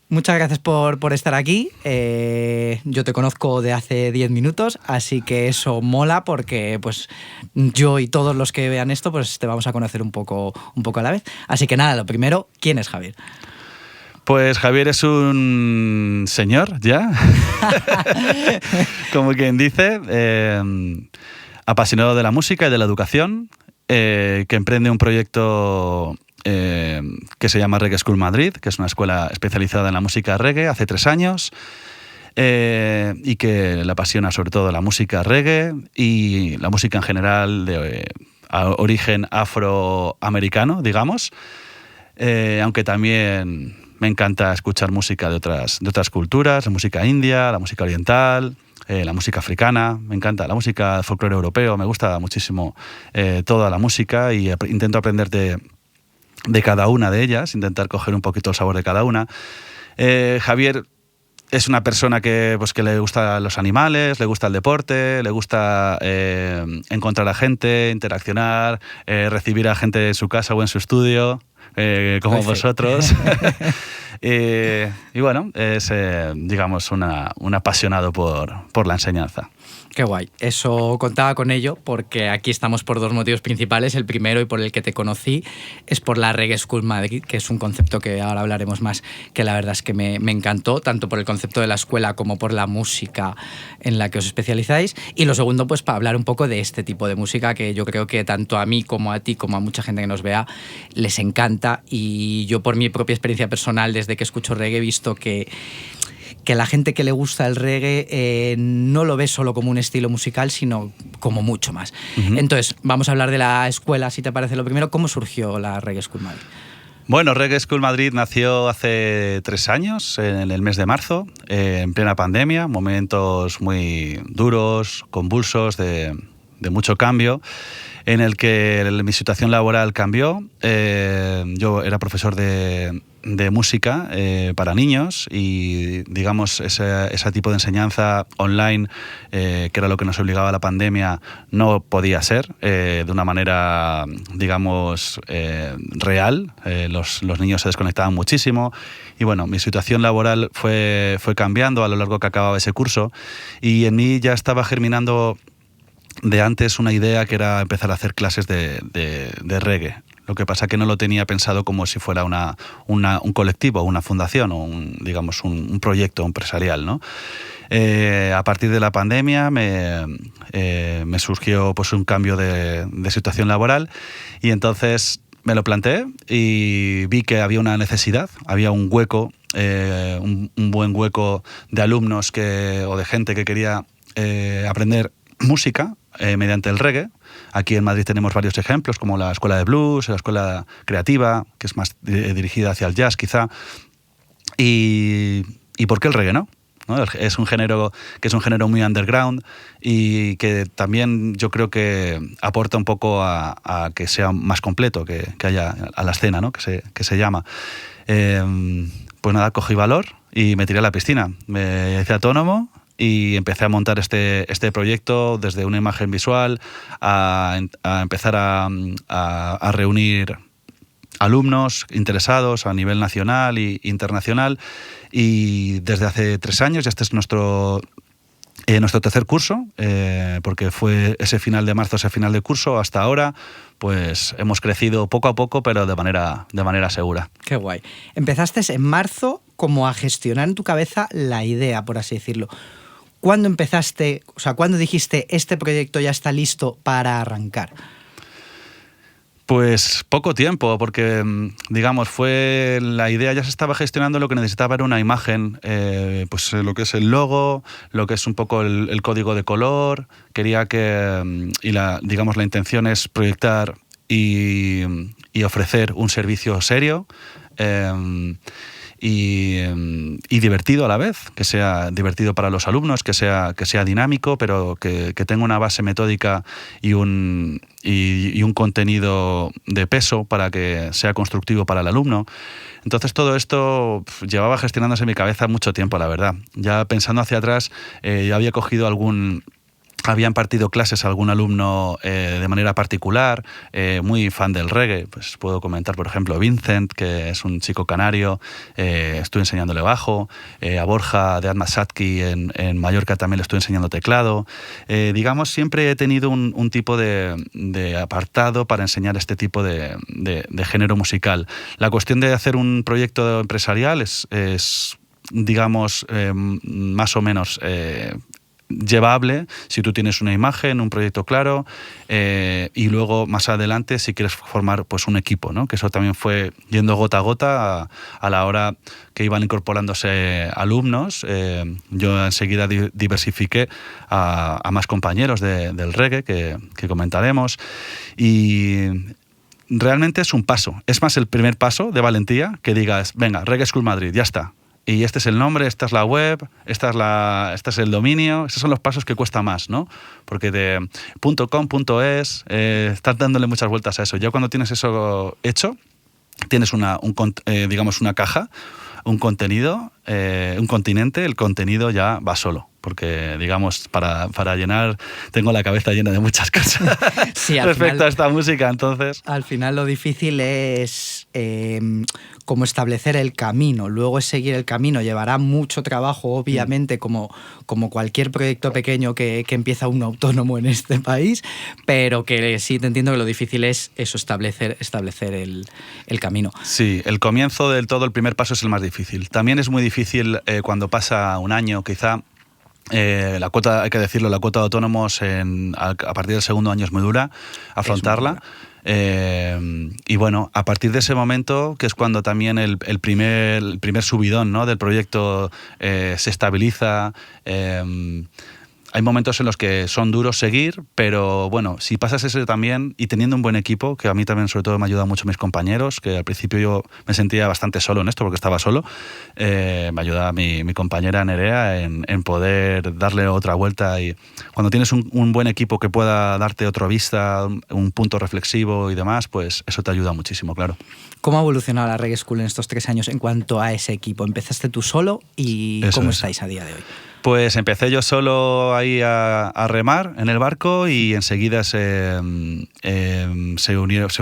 muchas gracias por estar aquí. Yo te conozco de hace 10 minutos, así que eso mola porque pues yo y todos los que vean esto pues te vamos a conocer un poco a la vez. Así que nada, lo primero, ¿quién es Javier? Pues Javier es un señor, ¿ya? Como quien dice, apasionado de la música y de la educación, que emprende un proyecto que se llama Reggae School Madrid, que es una escuela especializada en la música reggae, hace 3 años, y que le apasiona sobre todo la música reggae y la música en general de origen afroamericano, digamos, aunque también me encanta escuchar música de otras culturas, la música india, la música oriental, la música africana, me encanta la música folclore europeo, me gusta muchísimo toda la música y intento aprender de cada una de ellas, intentar coger un poquito el sabor de cada una. Javier es una persona que le gusta los animales, le gusta el deporte, le gusta encontrar a gente, interaccionar, recibir a gente en su casa o en su estudio, como vosotros. Y bueno, es, digamos, un apasionado por la enseñanza. Qué guay. Eso contaba con ello porque aquí estamos por 2 motivos principales. El primero y por el que te conocí es por la Reggae School Madrid, que es un concepto que ahora hablaremos más, que la verdad es que me encantó, tanto por el concepto de la escuela como por la música en la que os especializáis. Y lo segundo, pues para hablar un poco de este tipo de música que yo creo que tanto a mí como a ti, como a mucha gente que nos vea, les encanta. Y yo por mi propia experiencia personal, desde que escucho reggae, he visto que la gente que le gusta el reggae no lo ve solo como un estilo musical, sino como mucho más. Uh-huh. Entonces, vamos a hablar de la escuela, si te parece lo primero. ¿Cómo surgió la Reggae School Madrid? Bueno, Reggae School Madrid nació hace 3 años, en el mes de marzo, en plena pandemia, momentos muy duros, convulsos, de mucho cambio, en el que mi situación laboral cambió. Yo era profesor de música para niños y, digamos, ese tipo de enseñanza online, que era lo que nos obligaba a la pandemia, no podía ser de una manera, digamos, real. Los niños se desconectaban muchísimo y, bueno, mi situación laboral fue cambiando a lo largo que acababa ese curso y en mí ya estaba germinando de antes una idea que era empezar a hacer clases de reggae. Lo que pasa que no lo tenía pensado como si fuera un colectivo, una fundación o un proyecto empresarial, ¿no? A partir de la pandemia me surgió pues un cambio de situación laboral y entonces me lo planteé y vi que había una necesidad, había un hueco, un buen hueco de alumnos o de gente que quería aprender música mediante el reggae. Aquí en Madrid tenemos varios ejemplos, como la Escuela de Blues, la Escuela Creativa, que es más dirigida hacia el jazz, quizá. ¿Y por qué el reggae, no? Es un género que es un género muy underground y que también yo creo que aporta un poco a que sea más completo, que haya a la escena, ¿no? que se llama. Pues nada, cogí valor y me tiré a la piscina. Me hice autónomo y empecé a montar este proyecto desde una imagen visual a empezar a reunir alumnos interesados a nivel nacional e internacional y desde hace 3 años, y este es nuestro tercer curso, porque fue ese final de marzo, ese final de curso, hasta ahora, pues hemos crecido poco a poco, pero de manera segura. Qué guay. Empezaste en marzo como a gestionar en tu cabeza la idea, por así decirlo. ¿Cuándo empezaste, o sea, cuándo dijiste este proyecto ya está listo para arrancar? Pues poco tiempo, porque, digamos, la idea ya se estaba gestionando, lo que necesitaba era una imagen, pues lo que es el logo, lo que es un poco el código de color. Quería que, la intención es proyectar y ofrecer un servicio serio, y divertido a la vez, que sea divertido para los alumnos, que sea dinámico, pero que tenga una base metódica y un contenido de peso para que sea constructivo para el alumno. Entonces todo esto llevaba gestionándose en mi cabeza mucho tiempo, la verdad. Ya pensando hacia atrás, yo había cogido algún había impartido clases a algún alumno de manera particular, muy fan del reggae. Pues puedo comentar, por ejemplo, Vincent, que es un chico canario, estuve enseñándole bajo, a Borja de Atmasatki en Mallorca también le estuve enseñando teclado. Digamos, siempre he tenido un tipo de apartado para enseñar este tipo de género musical. La cuestión de hacer un proyecto empresarial es digamos, más o menos llevable si tú tienes una imagen, un proyecto claro, y luego más adelante si quieres formar pues un equipo, ¿no? Que eso también fue yendo gota a gota a la hora que iban incorporándose alumnos. Yo enseguida diversifiqué a más compañeros del reggae que comentaremos, y realmente es un paso, es más el primer paso de valentía que digas, venga, Reggae School Madrid, ya está. Y este es el nombre, esta es la web, este es el dominio. Esos son los pasos que cuesta más, ¿no? Porque de .com, .es, estás dándole muchas vueltas a eso. Ya cuando tienes eso hecho, tienes digamos una caja, un contenido, un continente, el contenido ya va solo. Porque, digamos, para llenar, tengo la cabeza llena de muchas cosas sí, respecto a esta música, entonces. Al final lo difícil es como establecer el camino. Luego es seguir el camino. Llevará mucho trabajo, obviamente, como cualquier proyecto pequeño que empieza un autónomo en este país, pero que sí te entiendo que lo difícil es eso, establecer el camino. Sí, el comienzo del todo, el primer paso es el más difícil. También es muy difícil cuando pasa un año, quizá. La cuota, hay que decirlo, la cuota de autónomos a partir del segundo año es muy dura afrontarla. Y bueno, a partir de ese momento, que es cuando también el primer subidón, ¿no?, del proyecto se estabiliza. Hay momentos en los que son duros seguir, pero bueno, si pasas ese también y teniendo un buen equipo, que a mí también sobre todo me ayudan mucho mis compañeros, que al principio yo me sentía bastante solo en esto porque estaba solo, me ayuda mi compañera Nerea en poder darle otra vuelta, y cuando tienes un buen equipo que pueda darte otra vista, un punto reflexivo y demás, pues eso te ayuda muchísimo, claro. ¿Cómo ha evolucionado la Reggae School en estos 3 años en cuanto a ese equipo? ¿Empezaste tú solo y cómo estáis a día de hoy? Pues empecé yo solo ahí a remar en el barco, y enseguida se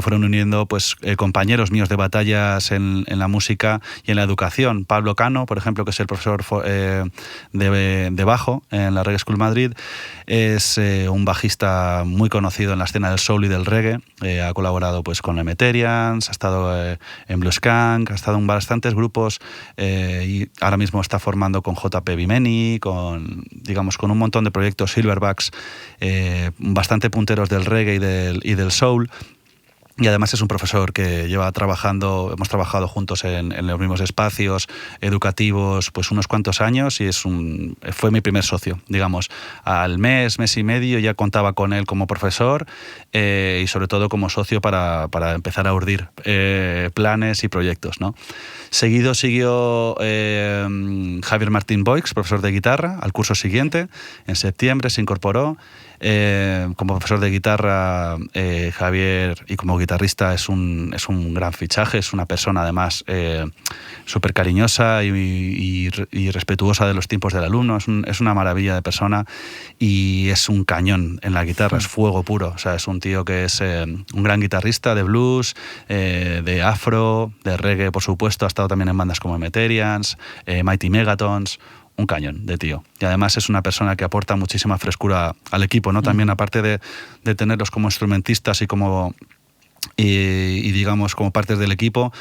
fueron uniendo pues, compañeros míos de batallas en la música y en la educación. Pablo Cano, por ejemplo, que es el profesor de bajo en la Reggae School Madrid, es un bajista muy conocido en la escena del soul y del reggae. Ha colaborado pues, con Emeterians, ha estado en Blue Skunk, ha estado en bastantes grupos, y ahora mismo está formando con JP Bimeni, con un montón de proyectos Silverbacks, bastante punteros del reggae y del soul. Y además es un profesor que hemos trabajado juntos en los mismos espacios educativos pues unos cuantos años, y fue mi primer socio, digamos. Al mes y medio ya contaba con él como profesor, y sobre todo como socio para empezar a urdir planes y proyectos, ¿no? Seguido siguió Javier Martín Boix, profesor de guitarra, al curso siguiente. En septiembre se incorporó. Como profesor de guitarra, Javier, y como guitarrista es un gran fichaje. Es una persona además súper cariñosa y respetuosa de los tiempos del alumno. Es una maravilla de persona, y es un cañón en la guitarra, es fuego puro. O sea, es un tío que es un gran guitarrista de blues, de afro, de reggae, por supuesto. Ha estado también en bandas como Emeterians, Mighty Megatons. Un cañón de tío. Y además es una persona que aporta muchísima frescura al equipo, ¿no? También, aparte de tenerlos como instrumentistas y digamos como partes del equipo,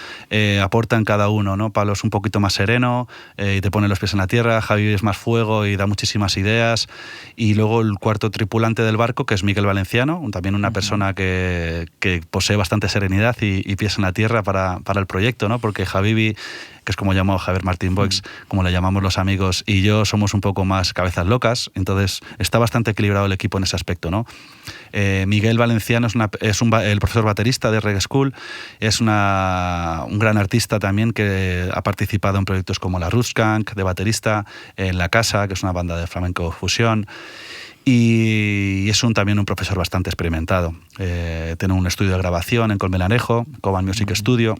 aportan cada uno, ¿no? Pablo es un poquito más sereno y te pone los pies en la tierra. Javi es más fuego y da muchísimas ideas. Y luego el cuarto tripulante del barco, que es Miguel Valenciano, también una persona que posee bastante serenidad y pies en la tierra para el proyecto, ¿no? Porque Javi, que es como llamó Javier Martín Boix, como le llamamos los amigos, y yo somos un poco más cabezas locas, entonces está bastante equilibrado el equipo en ese aspecto, ¿no? Miguel Valenciano es el profesor baterista de Reggae School, es un gran artista también que ha participado en proyectos como la Ruskank, de baterista, en La Casa, que es una banda de flamenco fusión. Y es también un profesor bastante experimentado. Tiene un estudio de grabación en Colmenarejo, Coban Music Studio,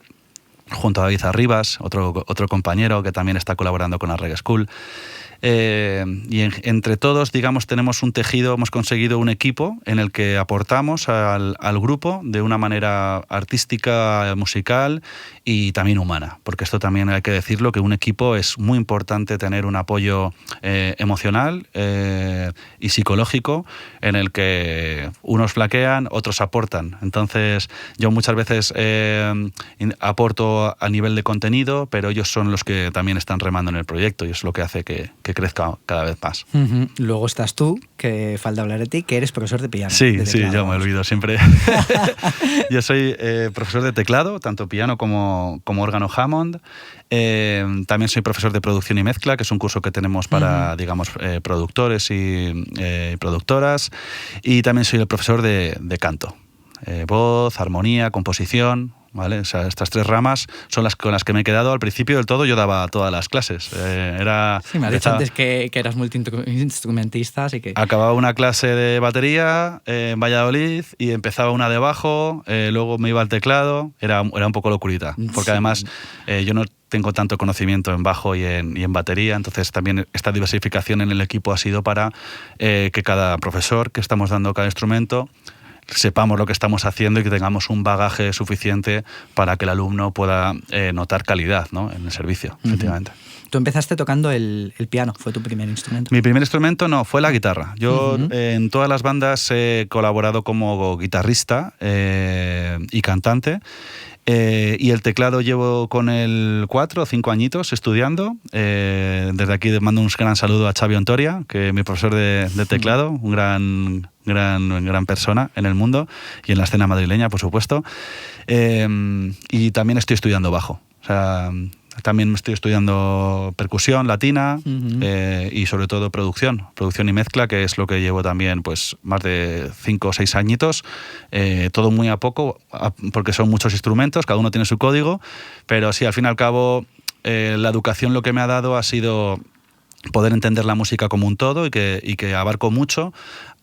junto a David Arribas, otro compañero que también está colaborando con la Reggae School. Entre todos, digamos, tenemos un tejido, hemos conseguido un equipo en el que aportamos al grupo de una manera artística, musical y también humana, porque esto también hay que decirlo, que un equipo es muy importante tener un apoyo emocional y psicológico en el que unos flaquean, otros aportan. Entonces, yo muchas veces aporto a nivel de contenido, pero ellos son los que también están remando en el proyecto y es lo que hace que crezca cada vez más. Luego estás tú, que falta hablar de ti, que eres profesor de piano. Sí, yo me olvido siempre. Yo soy profesor de teclado, tanto piano como órgano Hammond. También soy profesor de producción y mezcla, que es un curso que tenemos para, digamos, productores y productoras. Y también soy el profesor de canto. Voz, armonía, composición, ¿vale? O sea, estas 3 ramas son las con las que me he quedado. Al principio del todo yo daba todas las clases. Sí, me has dicho antes que eras multiinstrumentista, así que... Acababa una clase de batería en Valladolid y empezaba una de bajo, luego me iba al teclado. Era un poco locurita, porque además yo no tengo tanto conocimiento en bajo y en batería, entonces también esta diversificación en el equipo ha sido para que cada profesor que estamos dando cada instrumento sepamos lo que estamos haciendo y que tengamos un bagaje suficiente para que el alumno pueda notar calidad, ¿no?, en el servicio, efectivamente. Tú empezaste tocando el piano, ¿fue tu primer instrumento? Mi primer instrumento no, fue la guitarra. Yo en todas las bandas he colaborado como guitarrista y cantante. Y el teclado llevo con él 4 o 5 añitos estudiando. Desde aquí mando un gran saludo a Xavi Ontoria, que es mi profesor de teclado, un gran persona en el mundo y en la escena madrileña, por supuesto. Y también estoy estudiando bajo. O sea, también estoy estudiando percusión latina y sobre todo producción y mezcla, que es lo que llevo también pues más de 5 o 6 añitos, todo muy a poco, porque son muchos instrumentos, cada uno tiene su código, pero sí, al fin y al cabo, la educación lo que me ha dado ha sido poder entender la música como un todo y que abarco mucho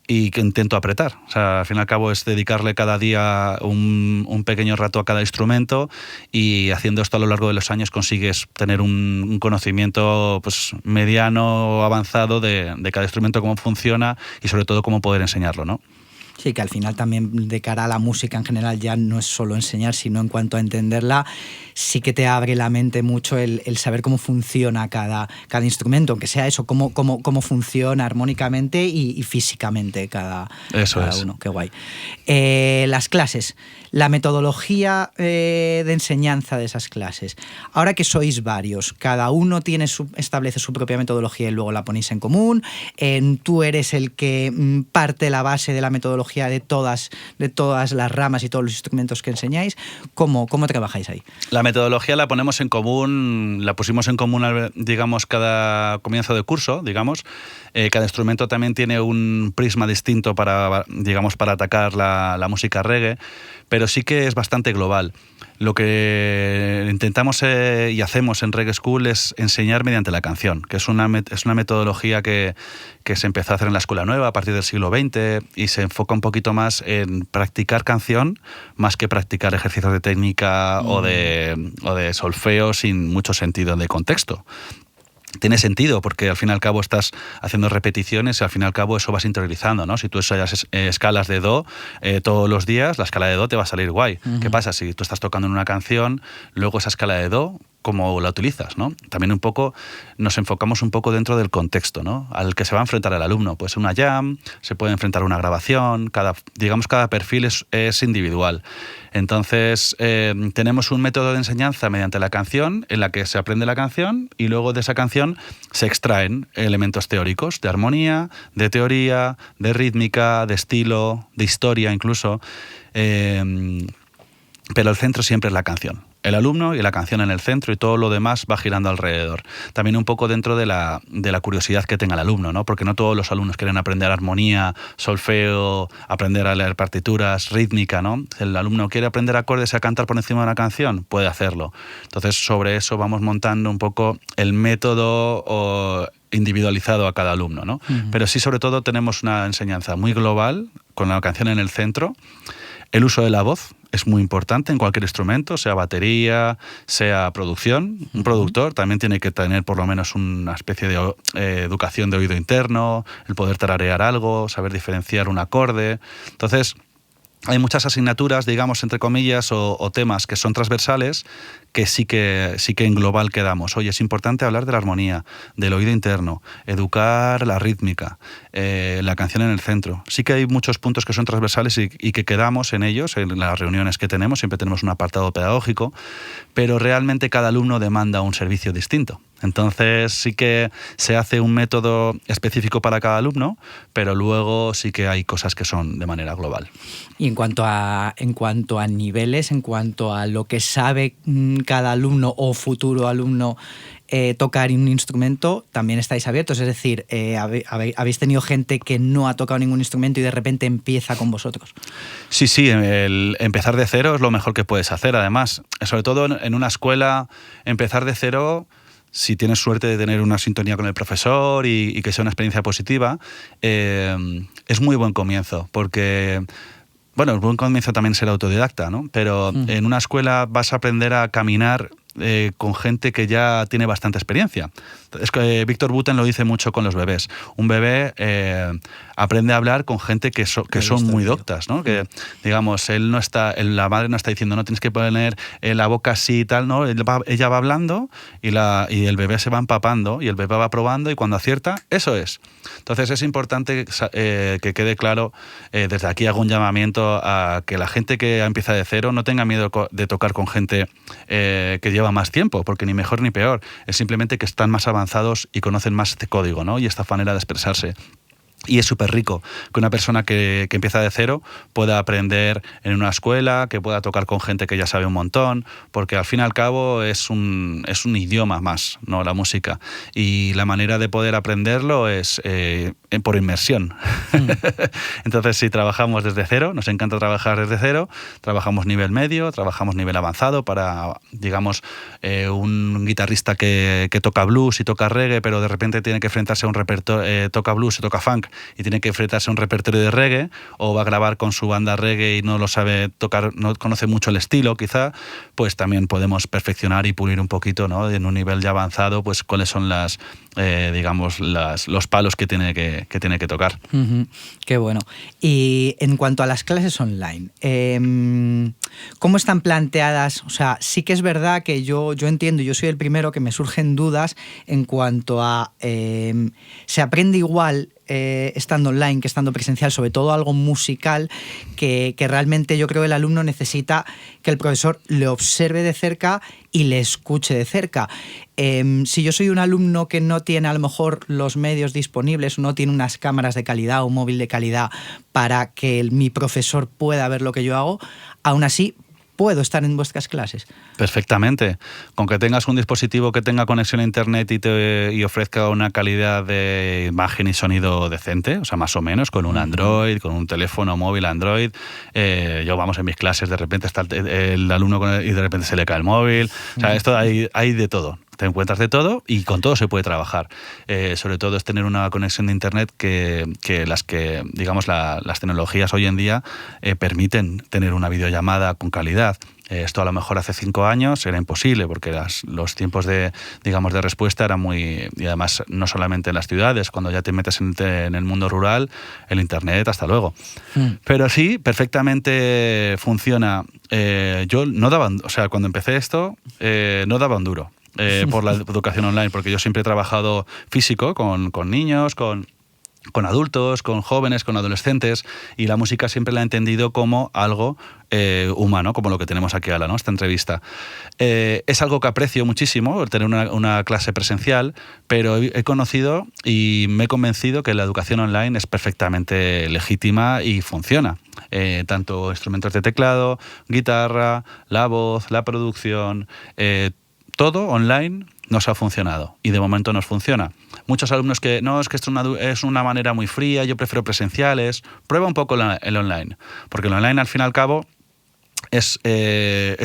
y que intento apretar. O sea, al fin y al cabo es dedicarle cada día un pequeño rato a cada instrumento y haciendo esto a lo largo de los años consigues tener un conocimiento pues, mediano o avanzado de cada instrumento, cómo funciona y sobre todo cómo poder enseñarlo, ¿no? Sí, que al final también de cara a la música en general ya no es solo enseñar, sino en cuanto a entenderla, sí que te abre la mente mucho el saber cómo funciona cada instrumento, aunque sea eso, cómo funciona armónicamente y físicamente cada uno. Qué guay. Las clases, la metodología de enseñanza de esas clases. Ahora que sois varios, cada uno establece su propia metodología y luego la ponéis en común. Tú eres el que parte la base de la metodología de todas las ramas y todos los instrumentos que enseñáis. ¿Cómo trabajáis ahí? La metodología la ponemos en común, la pusimos en común, digamos, cada comienzo de curso, digamos. Cada instrumento también tiene un prisma distinto para atacar la música reggae, pero sí que es bastante global. Lo que intentamos y hacemos en Reggae School es enseñar mediante la canción, que es una metodología que se empezó a hacer en la Escuela Nueva a partir del siglo XX y se enfoca un poquito más en practicar canción más que practicar ejercicios de técnica o de solfeo sin mucho sentido de contexto. Tiene sentido porque al fin y al cabo estás haciendo repeticiones y al fin y al cabo eso vas interiorizando, ¿no? Si tú ensayas escalas de do todos los días, la escala de do te va a salir guay. ¿Qué pasa? Si tú estás tocando en una canción, luego esa escala de do, ¿cómo la utilizas, no? También nos enfocamos un poco dentro del contexto, ¿no?, al que se va a enfrentar el alumno. Puede ser una jam, se puede enfrentar a una grabación, cada perfil es individual. Entonces, tenemos un método de enseñanza mediante la canción en la que se aprende la canción y luego de esa canción se extraen elementos teóricos de armonía, de teoría, de rítmica, de estilo, de historia incluso, pero el centro siempre es la canción. El alumno y la canción en el centro y todo lo demás va girando alrededor. También un poco dentro de la curiosidad que tenga el alumno, ¿no? Porque no todos los alumnos quieren aprender armonía, solfeo, aprender a leer partituras, rítmica, ¿no? El alumno quiere aprender acordes y a cantar por encima de una canción, puede hacerlo. Entonces, sobre eso vamos montando un poco el método individualizado a cada alumno, ¿no? Pero sí, sobre todo, tenemos una enseñanza muy global, con la canción en el centro. El uso de la voz es muy importante en cualquier instrumento, sea batería, sea producción. Un productor también tiene que tener por lo menos una especie de educación de oído interno, el poder tararear algo, saber diferenciar un acorde. Entonces, hay muchas asignaturas, digamos, entre comillas, o temas que son transversales que sí que en global quedamos. Oye, es importante hablar de la armonía, del oído interno, educar la rítmica, la canción en el centro. Sí que hay muchos puntos que son transversales y que quedamos en ellos, en las reuniones que tenemos, siempre tenemos un apartado pedagógico, pero realmente cada alumno demanda un servicio distinto. Entonces sí que se hace un método específico para cada alumno, pero luego sí que hay cosas que son de manera global. Y en cuanto a niveles, en cuanto a lo que sabe cada alumno o futuro alumno tocar un instrumento, también estáis abiertos. Es decir, ¿habéis tenido gente que no ha tocado ningún instrumento y de repente empieza con vosotros? Sí, el empezar de cero es lo mejor que puedes hacer. Además, sobre todo en una escuela, empezar de cero, si tienes suerte de tener una sintonía con el profesor y que sea una experiencia positiva, es muy buen comienzo, porque... Bueno, el buen comienzo también ser autodidacta, ¿no? Pero en una escuela vas a aprender a caminar con gente que ya tiene bastante experiencia. Es que Víctor Buten lo dice mucho con los bebés. Un bebé aprende a hablar con gente que son muy doctas, ¿no? Que, digamos, la madre no está diciendo, no tienes que poner la boca así y tal, ¿no? Ella va hablando y el bebé se va empapando y el bebé va probando y cuando acierta, eso es. Entonces es importante que quede claro, desde aquí hago un llamamiento a que la gente que empieza de cero no tenga miedo de tocar con gente que lleva más tiempo, porque ni mejor ni peor, es simplemente que están más avanzados y conocen más este código, ¿no? Y esta manera de expresarse. Y es súper rico que una persona que empieza de cero pueda aprender en una escuela, que pueda tocar con gente que ya sabe un montón, porque al fin y al cabo es un idioma más, ¿no? La música. Y la manera de poder aprenderlo es por inmersión. Entonces, si trabajamos desde cero, nos encanta trabajar desde cero, trabajamos nivel medio, trabajamos nivel avanzado para, digamos, un guitarrista que toca blues y toca reggae, pero de repente tiene que enfrentarse a un repertorio, toca blues y toca funk, y tiene que enfrentarse a un repertorio de reggae, o va a grabar con su banda reggae y no lo sabe tocar, no conoce mucho el estilo quizá, pues también podemos perfeccionar y pulir un poquito, ¿no? En un nivel ya avanzado, pues cuáles son los palos que tiene que tocar. Qué bueno. Y en cuanto a las clases online, ¿cómo están planteadas? O sea, sí que es verdad que yo entiendo, yo soy el primero que me surgen dudas en cuanto a se aprende igual estando online que estando presencial, sobre todo algo musical, que realmente yo creo que el alumno necesita que el profesor le observe de cerca y le escuche de cerca. Si yo soy un alumno que no tiene a lo mejor los medios disponibles, no tiene unas cámaras de calidad o un móvil de calidad para que mi profesor pueda ver lo que yo hago, aún así puedo estar en vuestras clases. Perfectamente. Con que tengas un dispositivo que tenga conexión a internet y ofrezca una calidad de imagen y sonido decente, o sea, más o menos, con un Android, con un teléfono móvil Android. Yo, vamos, en mis clases de repente está el alumno y de repente se le cae el móvil. O sea, esto hay de todo. Te encuentras de todo y con todo se puede trabajar. Sobre todo es tener una conexión de internet que digamos, las tecnologías hoy en día permiten tener una videollamada con calidad. Esto a lo mejor hace 5 años era imposible porque los tiempos de respuesta eran muy... Y además, no solamente en las ciudades, cuando ya te metes en el mundo rural, el internet, hasta luego. Pero sí, perfectamente funciona. Yo no daba... O sea, cuando empecé esto, no daba un duro. Por la educación online, porque yo siempre he trabajado físico con niños, con adultos, con jóvenes, con adolescentes, y la música siempre la he entendido como algo humano, como lo que tenemos aquí ahora, ¿no? Esta entrevista. Es algo que aprecio muchísimo, el tener una clase presencial, pero he conocido y me he convencido que la educación online es perfectamente legítima y funciona. Tanto instrumentos de teclado, guitarra, la voz, la producción... todo online nos ha funcionado y de momento nos funciona. Muchos alumnos que es que esto es una manera muy fría, yo prefiero presenciales. Prueba un poco el online, porque el online al fin y al cabo es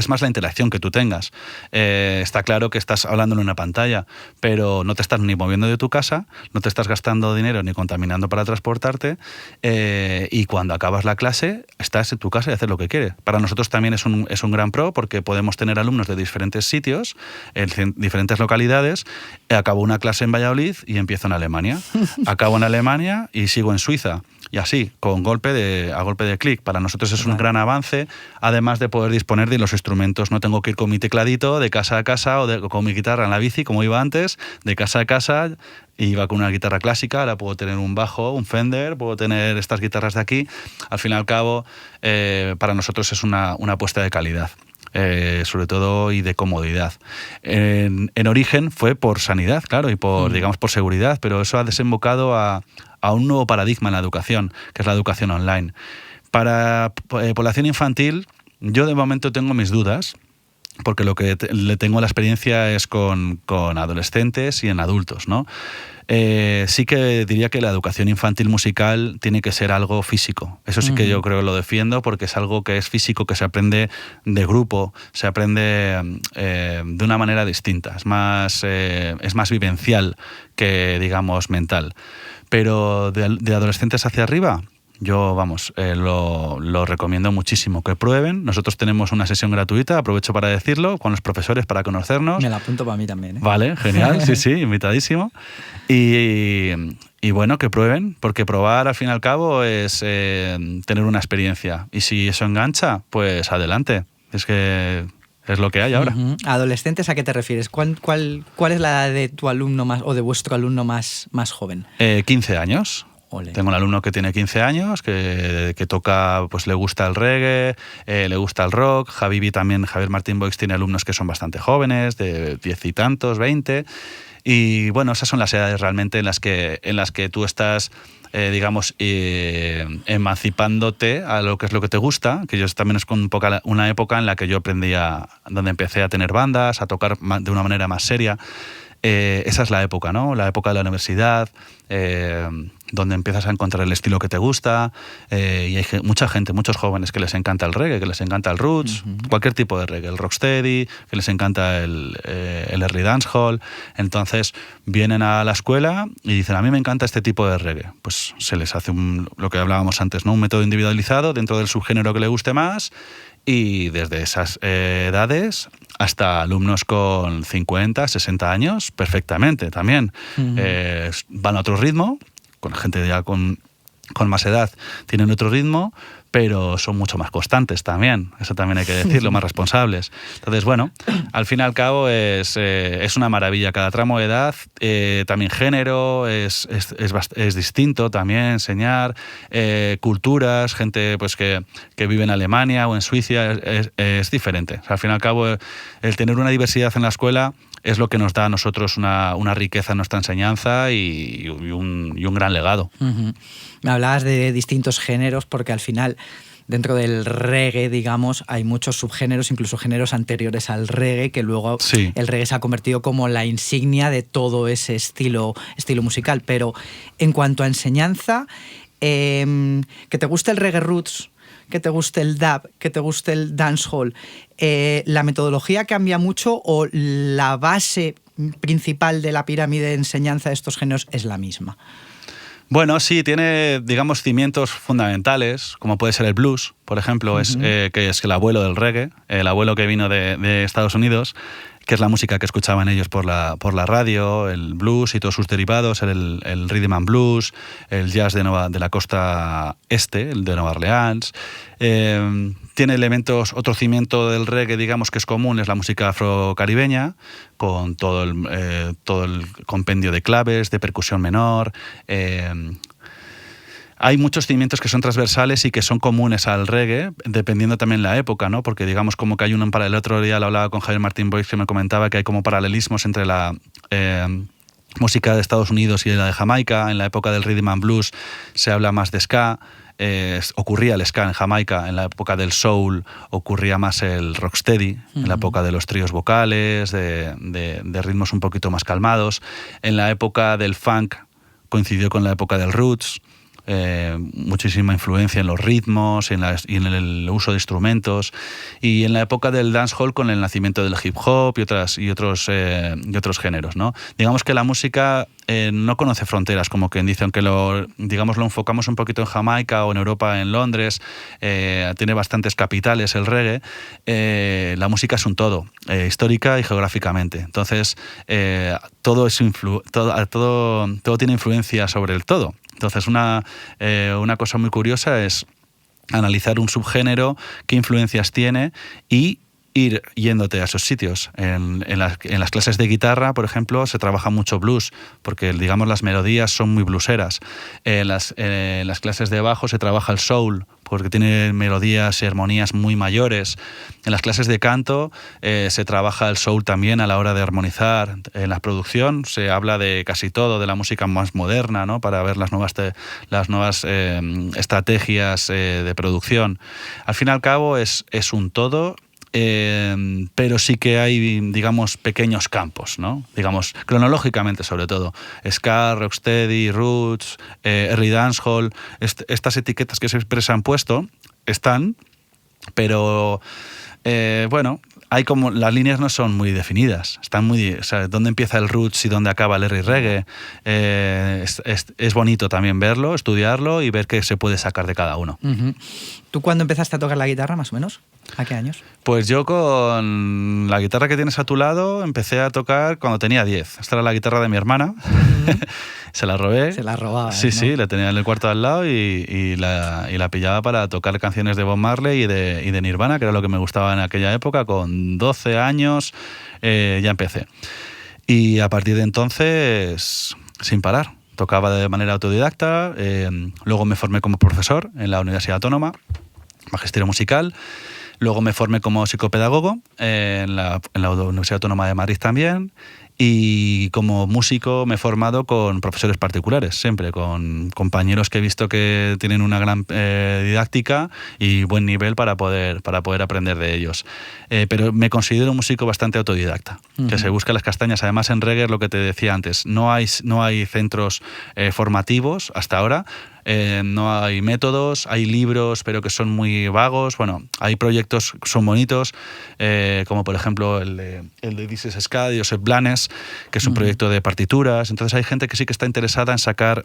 más la interacción que tú tengas. Está claro que estás hablando en una pantalla, pero no te estás ni moviendo de tu casa, no te estás gastando dinero ni contaminando para transportarte, y cuando acabas la clase estás en tu casa y haces lo que quieres. Para nosotros también es un gran pro porque podemos tener alumnos de diferentes sitios, en diferentes localidades. Acabo una clase en Valladolid y empiezo en Alemania. Acabo en Alemania y sigo en Suiza. Y así, a golpe de clic. Para nosotros es un gran avance, además de poder disponer de los instrumentos. No tengo que ir con mi tecladito de casa a casa o con mi guitarra en la bici, como iba antes, de casa a casa. Iba con una guitarra clásica, ahora puedo tener un bajo, un Fender, puedo tener estas guitarras de aquí. Al fin y al cabo, para nosotros es una apuesta de calidad. Sobre todo, y de comodidad. En origen fue por sanidad, claro, y por seguridad, pero eso ha desembocado a un nuevo paradigma en la educación, que es la educación online. Para población infantil, yo de momento tengo mis dudas, porque lo que le tengo la experiencia es con adolescentes y en adultos, ¿no? Sí que diría que la educación infantil musical tiene que ser algo físico. Eso sí que yo creo que lo defiendo, porque es algo que es físico, que se aprende de grupo, se aprende de una manera distinta, es más vivencial que, digamos, mental. Pero de adolescentes hacia arriba, yo, lo recomiendo muchísimo, que prueben. Nosotros tenemos una sesión gratuita, aprovecho para decirlo, con los profesores para conocernos. Me la apunto para mí también, ¿eh? Vale, genial, sí, invitadísimo. Y bueno, que prueben, porque probar al fin y al cabo es tener una experiencia. Y si eso engancha, pues adelante. Es que es lo que hay ahora. ¿Adolescentes a qué te refieres? ¿Cuál es la edad de tu alumno más, o de vuestro alumno más joven? 15 años. Ole. Tengo un alumno que tiene 15 años, que toca, pues le gusta el reggae, le gusta el rock. Javier Martín Boix tiene alumnos que son bastante jóvenes, de 10 y tantos, 20. Y bueno, esas son las edades realmente en las que tú estás, emancipándote a lo que es lo que te gusta, que yo también es una época en la que yo donde empecé a tener bandas, a tocar de una manera más seria. Esa es la época, ¿no? La época de la universidad, donde empiezas a encontrar el estilo que te gusta, y hay mucha gente, muchos jóvenes que les encanta el reggae, que les encanta el roots, cualquier tipo de reggae, el rocksteady, que les encanta el early dancehall. Entonces vienen a la escuela y dicen: a mí me encanta este tipo de reggae. Pues se les hace lo que hablábamos antes, ¿no? Un método individualizado dentro del subgénero que le guste más. Y desde esas edades hasta alumnos con 50, 60 años, perfectamente también. Van a otro ritmo, con gente ya con más edad tienen otro ritmo, pero son mucho más constantes también, eso también hay que decirlo, más responsables. Entonces, bueno, al fin y al cabo es una maravilla. Cada tramo de edad, también género, es distinto también, enseñar culturas, gente pues que vive en Alemania o en Suiza, es diferente. O sea, al fin y al cabo, el tener una diversidad en la escuela es lo que nos da a nosotros una riqueza en nuestra enseñanza y un gran legado. Me hablabas de distintos géneros, porque al final, dentro del reggae, digamos, hay muchos subgéneros, incluso géneros anteriores al reggae, que luego el reggae se ha convertido como la insignia de todo ese estilo musical. Pero en cuanto a enseñanza, que te guste el reggae roots, que te guste el dub, que te guste el dancehall, ¿la metodología cambia mucho o la base principal de la pirámide de enseñanza de estos géneros es la misma? Bueno, sí, tiene, digamos, cimientos fundamentales, como puede ser el blues, por ejemplo, que es el abuelo del reggae, el abuelo que vino de Estados Unidos, que es la música que escuchaban ellos por la radio, el blues y todos sus derivados, el rhythm and blues, el jazz de la costa este, el de Nueva Orleans. Tiene elementos, otro cimiento del reggae, digamos, que es común, es la música afrocaribeña, con todo el compendio de claves, de percusión menor. Hay muchos cimientos que son transversales y que son comunes al reggae, dependiendo también la época, ¿no? Porque digamos como que hay el otro día lo hablaba con Javier Martín Boix, que me comentaba que hay como paralelismos entre la música de Estados Unidos y la de Jamaica. En la época del rhythm and blues se habla más de ska. Ocurría el ska en Jamaica. En la época del soul ocurría más el rocksteady, en la época de los tríos vocales, de ritmos un poquito más calmados. En la época del funk coincidió con la época del roots. muchísima influencia en los ritmos y en el uso de instrumentos, y en la época del dancehall con el nacimiento del hip hop y otros géneros, ¿no? Digamos que la música no conoce fronteras, como quien dice, aunque lo enfocamos un poquito en Jamaica o en Europa, en Londres, tiene bastantes capitales el reggae. La música es un todo, histórica y geográficamente. Entonces, todo tiene influencia sobre el todo. Entonces, una cosa muy curiosa es analizar un subgénero, qué influencias tiene y ir yéndote a esos sitios. En las clases de guitarra, por ejemplo, se trabaja mucho blues, porque, digamos, las melodías son muy blueseras. En las clases de bajo se trabaja el soul, porque tiene melodías y armonías muy mayores. En las clases de canto se trabaja el soul también a la hora de armonizar. En la producción se habla de casi todo, de la música más moderna, ¿no? Para ver las nuevas estrategias de producción. Al fin y al cabo es un todo, pero sí que hay, digamos, pequeños campos, ¿no? Digamos, cronológicamente sobre todo. Ska, rocksteady, roots, early dancehall, estas etiquetas que siempre se han puesto están, pero bueno, hay como las líneas no son muy definidas, o sea, dónde empieza el roots y dónde acaba el early reggae. Es bonito también verlo, estudiarlo y ver qué se puede sacar de cada uno. Uh-huh. ¿Tú cuándo empezaste a tocar la guitarra, más o menos? ¿A qué años? Pues yo con la guitarra que tienes a tu lado empecé a tocar cuando tenía 10. Esta era la guitarra de mi hermana. Uh-huh. Se la robé. Se la robaba. Sí, ¿no? Sí, la tenía en el cuarto de al lado y la pillaba para tocar canciones de Bob Marley y de Nirvana, que era lo que me gustaba en aquella época. Con 12 años ya empecé. Y a partir de entonces, sin parar. Tocaba de manera autodidacta. Luego me formé como profesor en la Universidad Autónoma, magisterio musical. Luego me formé como psicopedagogo en la Universidad Autónoma de Madrid también. Y como músico me he formado con profesores particulares, siempre con compañeros que he visto que tienen una gran didáctica y buen nivel para poder aprender de ellos. Pero me considero un músico bastante autodidacta, uh-huh. Que se busca las castañas. Además, en reggae, lo que te decía antes, no hay centros formativos hasta ahora. No hay métodos, hay libros, pero que son muy vagos. Bueno, hay proyectos que son bonitos, como por ejemplo el de This is Ska, de Josep Blanes, que es un proyecto de partituras. Entonces hay gente que sí que está interesada en sacar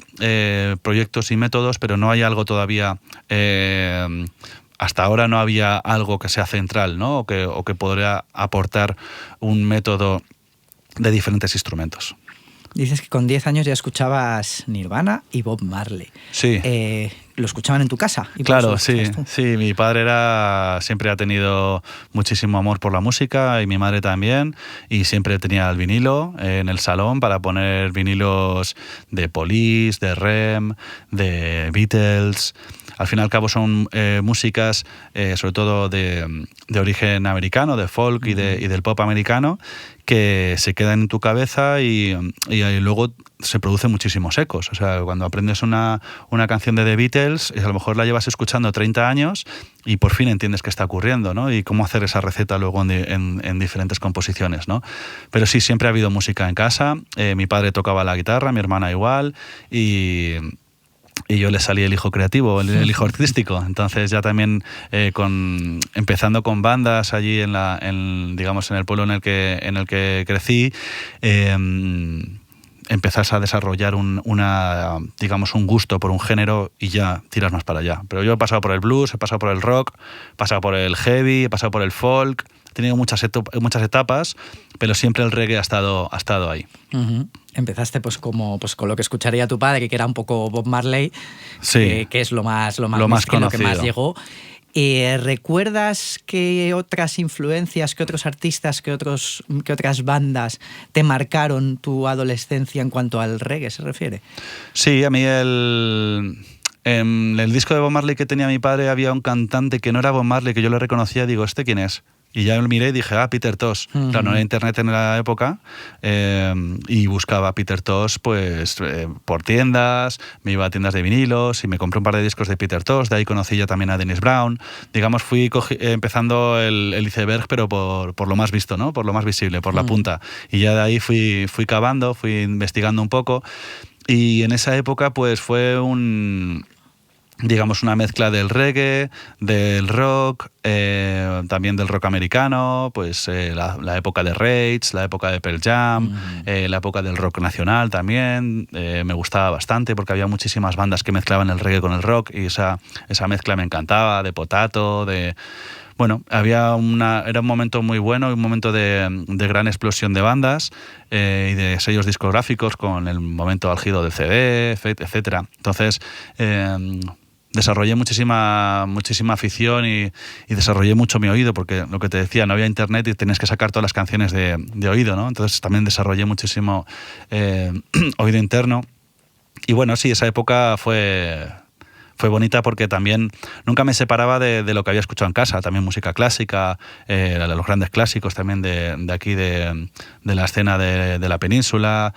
proyectos y métodos, pero no hay algo todavía... hasta ahora no había algo que sea central, ¿no? o que podría aportar un método de diferentes instrumentos. Dices que con 10 años ya escuchabas Nirvana y Bob Marley. Sí. ¿Lo escuchaban en tu casa? Claro, sí. Mi padre siempre ha tenido muchísimo amor por la música y mi madre también. Y siempre tenía el vinilo en el salón para poner vinilos de Police, de R.E.M., de Beatles. Al fin y al cabo son músicas sobre todo de origen americano, de folk y del pop americano, que se quedan en tu cabeza y luego se producen muchísimos ecos. O sea, cuando aprendes una canción de The Beatles, a lo mejor la llevas escuchando 30 años y por fin entiendes qué está ocurriendo, ¿no? Y cómo hacer esa receta luego en diferentes composiciones, ¿no? Pero sí, siempre ha habido música en casa. Mi padre tocaba la guitarra, mi hermana igual, y yo le salí el hijo creativo, el hijo artístico. Entonces ya también empezando con bandas allí digamos en el pueblo en el que crecí, empezás a desarrollar un gusto por un género y ya tiras más para allá. Pero yo he pasado por el blues, he pasado por el rock, he pasado por el heavy, he pasado por el folk. He tenido muchas etapas, pero siempre el reggae ha estado ahí. Uh-huh. Empezaste con lo que escucharía tu padre, que era un poco Bob Marley, sí, que es lo más conocido, lo que más llegó. ¿Recuerdas qué otras influencias, qué otros artistas, qué otras bandas te marcaron tu adolescencia en cuanto al reggae se refiere? Sí, a mí en el disco de Bob Marley que tenía mi padre había un cantante que no era Bob Marley, que yo lo reconocía, digo, ¿este quién es? Y ya lo miré y dije, Peter Tosh. Uh-huh. Claro, no era internet en la época, y buscaba a Peter Tosh pues, por tiendas, me iba a tiendas de vinilos y me compré un par de discos de Peter Tosh. De ahí conocí ya también a Dennis Brown. Digamos, fui empezando el iceberg, pero por lo más visto, ¿no? Por lo más visible, por la punta. Y ya de ahí fui cavando, fui investigando un poco. Y en esa época pues fue digamos una mezcla del reggae, del rock, también del rock americano, pues la época de Rage, la época de Pearl Jam, la época del rock nacional también, me gustaba bastante porque había muchísimas bandas que mezclaban el reggae con el rock y esa mezcla me encantaba, de Potato, bueno, era un momento muy bueno, un momento de gran explosión de bandas y de sellos discográficos con el momento álgido del CD, etcétera. Entonces, desarrollé muchísima afición y desarrollé mucho mi oído, porque lo que te decía, no había internet y tenías que sacar todas las canciones de oído, ¿no? Entonces también desarrollé muchísimo oído interno. Y bueno, sí, esa época fue bonita porque también nunca me separaba de lo que había escuchado en casa, también música clásica, los grandes clásicos también de aquí, de la escena de la península,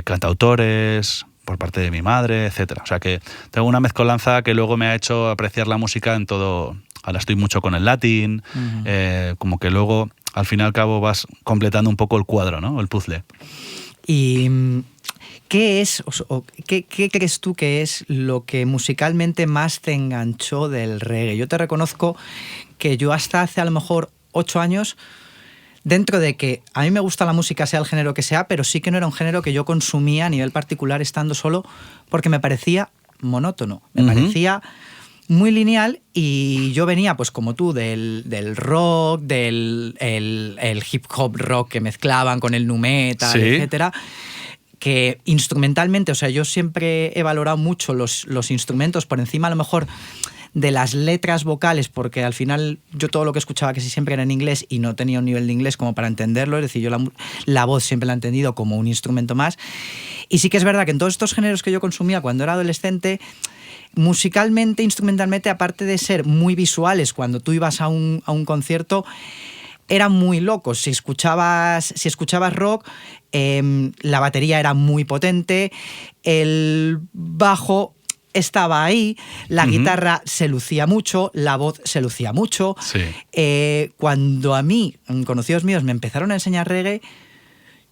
cantautores por parte de mi madre, etcétera. O sea que tengo una mezcolanza que luego me ha hecho apreciar la música en todo. Ahora estoy mucho con el latín, como que luego al fin y al cabo vas completando un poco el cuadro, ¿no? El puzzle. ¿Y qué es, o qué crees tú que es lo que musicalmente más te enganchó del reggae? Yo te reconozco que yo hasta hace a lo mejor 8 años, dentro de que a mí me gusta la música, sea el género que sea, pero sí que no era un género que yo consumía a nivel particular estando solo, porque me parecía monótono, me parecía muy lineal, y yo venía, pues como tú, del rock, del el hip hop rock que mezclaban con el nu metal, sí, etcétera, que instrumentalmente, o sea, yo siempre he valorado mucho los instrumentos por encima a lo mejor de las letras vocales, porque al final yo todo lo que escuchaba casi siempre era en inglés y no tenía un nivel de inglés como para entenderlo, es decir, yo la voz siempre la he entendido como un instrumento más. Y sí que es verdad que en todos estos géneros que yo consumía cuando era adolescente, musicalmente, instrumentalmente, aparte de ser muy visuales cuando tú ibas a un concierto, eran muy locos. Si escuchabas rock, la batería era muy potente, el bajo estaba ahí, la guitarra se lucía mucho, la voz se lucía mucho. Sí. Cuando a mí, conocidos míos, me empezaron a enseñar reggae,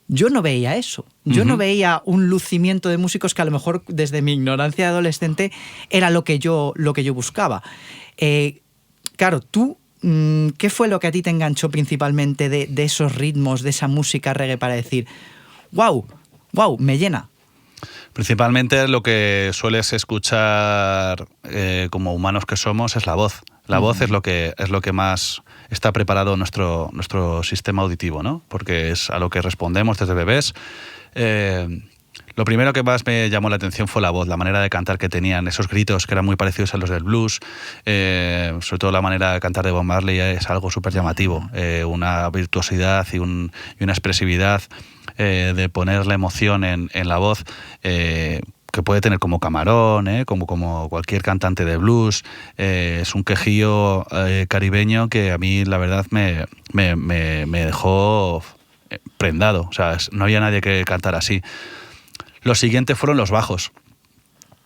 yo no veía eso. Yo no veía un lucimiento de músicos que a lo mejor desde mi ignorancia de adolescente era lo que yo buscaba. Claro, tú, ¿qué fue lo que a ti te enganchó principalmente de esos ritmos, de esa música reggae para decir, wow, me llena? Principalmente lo que sueles escuchar como humanos que somos es la voz. La voz es lo que más está preparado nuestro sistema auditivo, ¿no? Porque es a lo que respondemos desde bebés. Lo primero que más me llamó la atención fue la voz, la manera de cantar que tenían, esos gritos que eran muy parecidos a los del blues, sobre todo la manera de cantar de Bob Marley es algo súper llamativo, una virtuosidad y una expresividad de poner la emoción en la voz, que puede tener como Camarón, como cualquier cantante de blues. Es un quejío caribeño que a mí la verdad me dejó prendado, o sea, no había nadie que cantara así. Lo siguiente fueron los bajos.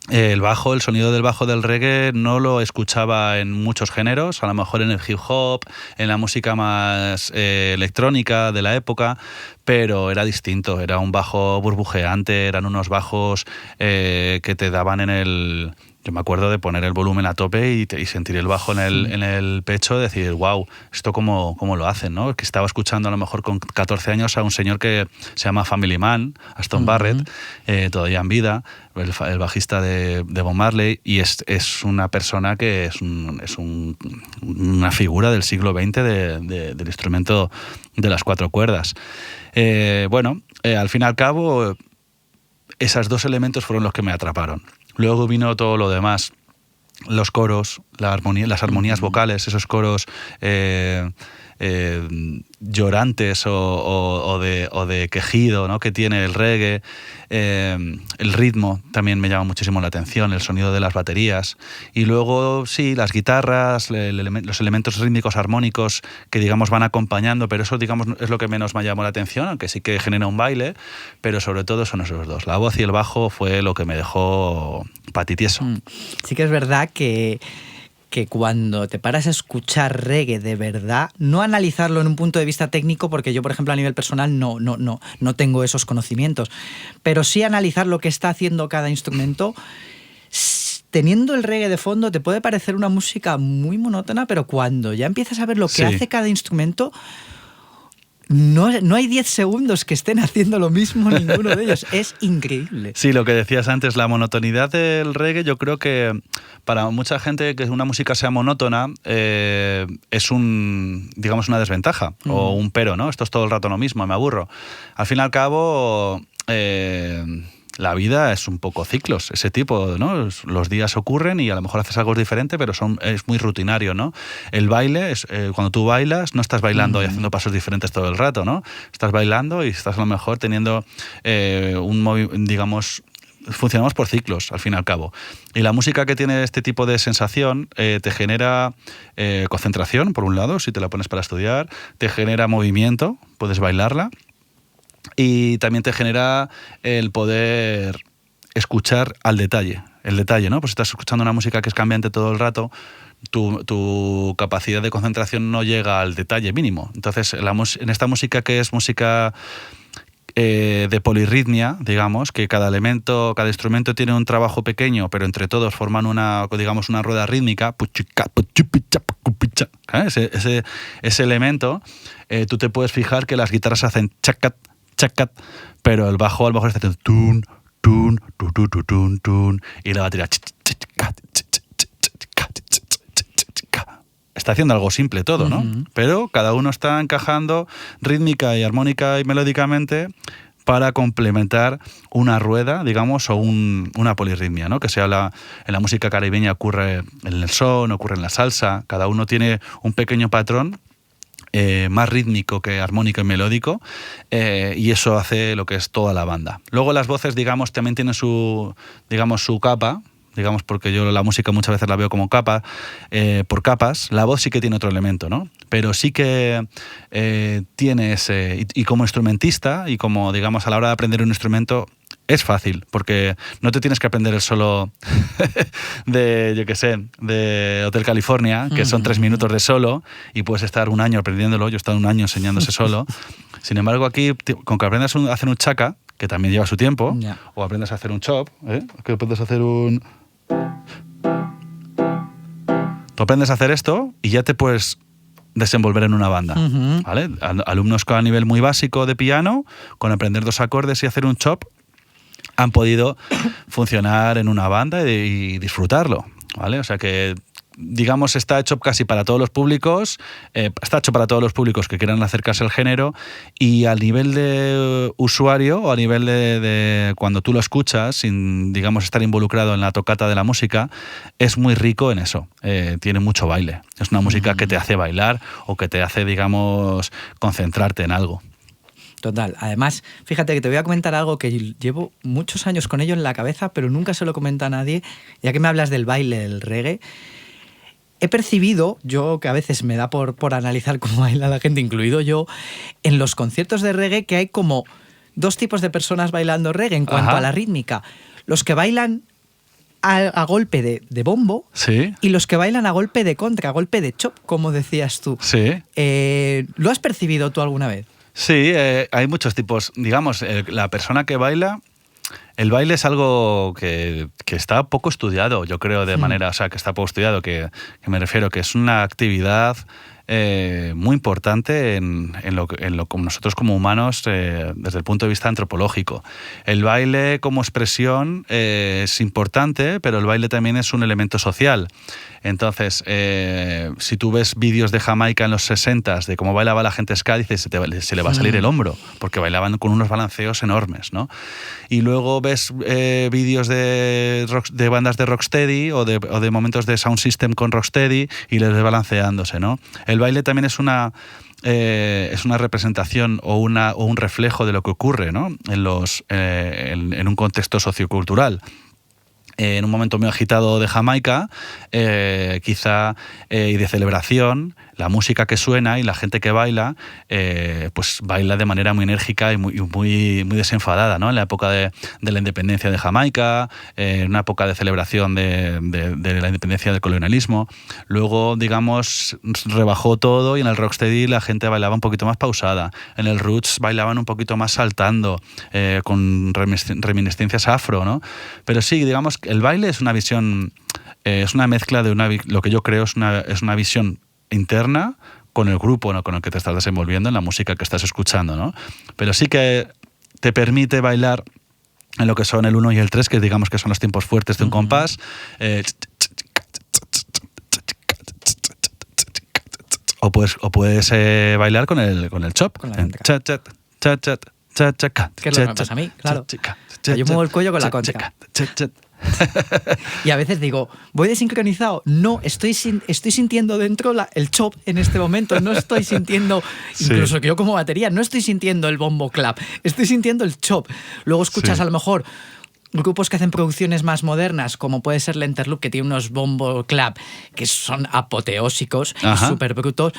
El sonido del bajo del reggae no lo escuchaba en muchos géneros, a lo mejor en el hip hop, en la música más electrónica de la época, pero era distinto, era un bajo burbujeante, eran unos bajos que te daban en el... Yo me acuerdo de poner el volumen a tope y sentir el bajo en el pecho, decir, wow, ¿esto cómo lo hacen? ¿No? Que estaba escuchando a lo mejor con 14 años a un señor que se llama Family Man, Aston Barrett, todavía en vida, el bajista de Bob Marley, y es una persona que es una figura del siglo XX del instrumento de las 4 cuerdas. Al fin y al cabo, esos 2 elementos fueron los que me atraparon. Luego vino todo lo demás, los coros, las armonías vocales, esos coros llorantes o de quejido, ¿no?, que tiene el reggae. El ritmo también me llama muchísimo la atención, el sonido de las baterías. Y luego, sí, las guitarras, los elementos rítmicos armónicos que, digamos, van acompañando, pero eso, digamos, es lo que menos me llamó la atención, aunque sí que genera un baile, pero sobre todo son esos dos. La voz y el bajo fue lo que me dejó patitieso. Sí que es verdad que que cuando te paras a escuchar reggae de verdad, no analizarlo en un punto de vista técnico, porque yo, por ejemplo, a nivel personal no tengo esos conocimientos, pero sí analizar lo que está haciendo cada instrumento. Teniendo el reggae de fondo te puede parecer una música muy monótona, pero cuando ya empiezas a ver lo que hace cada instrumento, no hay 10 segundos que estén haciendo lo mismo ninguno de ellos. Es increíble. Sí, lo que decías antes, la monotonidad del reggae, yo creo que para mucha gente que una música sea monótona es digamos una desventaja o un pero, ¿no? Esto es todo el rato lo mismo, me aburro. Al fin y al cabo, la vida es un poco ciclos, ese tipo, ¿no? Los días ocurren y a lo mejor haces algo diferente, pero es muy rutinario, ¿no? El baile, cuando tú bailas, no estás bailando y haciendo pasos diferentes todo el rato, ¿no? Estás bailando y estás a lo mejor teniendo digamos, funcionamos por ciclos, al fin y al cabo. Y la música que tiene este tipo de sensación te genera concentración, por un lado, si te la pones para estudiar, te genera movimiento, puedes bailarla, y también te genera el poder escuchar al detalle. El detalle, ¿no? Pues si estás escuchando una música que es cambiante todo el rato, tu capacidad de concentración no llega al detalle mínimo. Entonces, en esta música que es música de polirritmia, digamos, que cada instrumento tiene un trabajo pequeño, pero entre todos forman una rueda rítmica, ese elemento, tú te puedes fijar que las guitarras hacen chacat, chacat, pero el bajo a lo mejor está haciendo tun, tun, tun, tun, tun, tun, tun, y la batería está haciendo algo simple todo, ¿no? Pero cada uno está encajando rítmica y armónica y melódicamente para complementar una rueda, digamos, o una polirritmia, ¿no? Que sea en la música caribeña ocurre en el son, ocurre en la salsa, cada uno tiene un pequeño patrón más rítmico que armónico y melódico, y eso hace lo que es toda la banda. Luego las voces, digamos, también tienen su capa, digamos, porque yo la música muchas veces la veo como capa, por capas. La voz sí que tiene otro elemento, ¿no? Pero sí que tiene ese... Y como instrumentista, y como, digamos, a la hora de aprender un instrumento, es fácil, porque no te tienes que aprender el solo de Hotel California, que son 3 minutos de solo, y puedes estar un año aprendiéndolo. Yo he estado un año enseñándose solo. Sin embargo, aquí, con que aprendas a hacer un chaca, que también lleva su tiempo, o aprendas a hacer un chop, que puedes hacer un... Tú aprendes a hacer esto y ya te puedes desenvolver en una banda, ¿vale? Alumnos a nivel muy básico de piano, con aprender 2 acordes y hacer un chop, han podido funcionar en una banda y disfrutarlo, ¿vale? O sea que, digamos, está hecho casi para todos los públicos, está hecho para todos los públicos que quieran acercarse al género, y a nivel de usuario o a nivel de cuando tú lo escuchas, sin, digamos, estar involucrado en la tocata de la música, es muy rico en eso, tiene mucho baile. Es una música que te hace bailar o que te hace, digamos, concentrarte en algo. Total. Además, fíjate que te voy a comentar algo que llevo muchos años con ello en la cabeza, pero nunca se lo comento a nadie, ya que me hablas del baile del reggae. He percibido, yo que a veces me da por analizar cómo baila la gente, incluido yo, en los conciertos de reggae, que hay como 2 tipos de personas bailando reggae en cuanto a la rítmica. Los que bailan a golpe de bombo, ¿sí? Y los que bailan a golpe de contra, a golpe de chop, como decías tú. Sí. ¿Lo has percibido tú alguna vez? Sí, hay muchos tipos. Digamos, la persona que baila... El baile es algo que está poco estudiado, yo creo, de manera... O sea, que está poco estudiado, que me refiero que es una actividad muy importante en lo como nosotros como humanos, desde el punto de vista antropológico. El baile como expresión es importante, pero el baile también es un elemento social. Entonces, si tú ves vídeos de Jamaica en los 60s, de cómo bailaba la gente ska, dices, se le va a salir el hombro, porque bailaban con unos balanceos enormes, ¿no? Y luego ves vídeos de bandas de rocksteady o de momentos de sound system con rocksteady y les ves balanceándose, ¿no? El baile también es una representación o un reflejo de lo que ocurre, ¿no? En un contexto sociocultural. En un momento muy agitado de Jamaica, quizá, y de celebración, la música que suena y la gente que baila, pues baila de manera muy enérgica y muy desenfadada, ¿no? En la época de la independencia de Jamaica, en una época de celebración de la independencia del colonialismo. Luego, digamos, rebajó todo y en el rocksteady la gente bailaba un poquito más pausada. En el roots bailaban un poquito más saltando, con reminiscencias afro, ¿no? Pero sí, digamos, el baile es una visión, es una mezcla de lo que yo creo es una visión interna con el grupo, ¿no? Con el que te estás desenvolviendo en la música que estás escuchando, ¿no? Pero sí que te permite bailar en lo que son el 1 y el 3, que digamos que son los tiempos fuertes de un compás. O puedes bailar con el chop. Con la contra. ¿Qué es lo que me pasa a mí? Claro. Yo muevo el cuello con la contra. Y a veces digo, ¿voy desincronizado? No, estoy sintiendo dentro el chop en este momento. No estoy sintiendo, incluso que yo como batería, no estoy sintiendo el bombo clap. Estoy sintiendo el chop. Luego escuchas a lo mejor grupos que hacen producciones más modernas, como puede ser Lenterloop, que tiene unos bombo clap que son apoteósicos y súper brutos.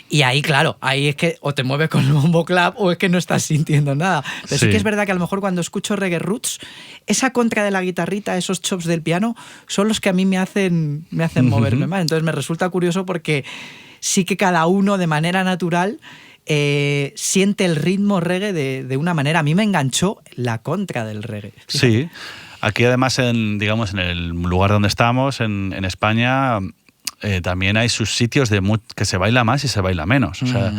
Y ahí, claro, ahí es que o te mueves con el bombo clap o es que no estás sintiendo nada. Pero sí que es verdad que a lo mejor cuando escucho reggae roots, esa contra de la guitarrita, esos chops del piano, son los que a mí me hacen moverme más. Entonces me resulta curioso porque sí que cada uno de manera natural siente el ritmo reggae de una manera. A mí me enganchó la contra del reggae. Fíjate. Sí, aquí además, en el lugar donde estamos, en España, también hay sus sitios que se baila más y se baila menos. O sea,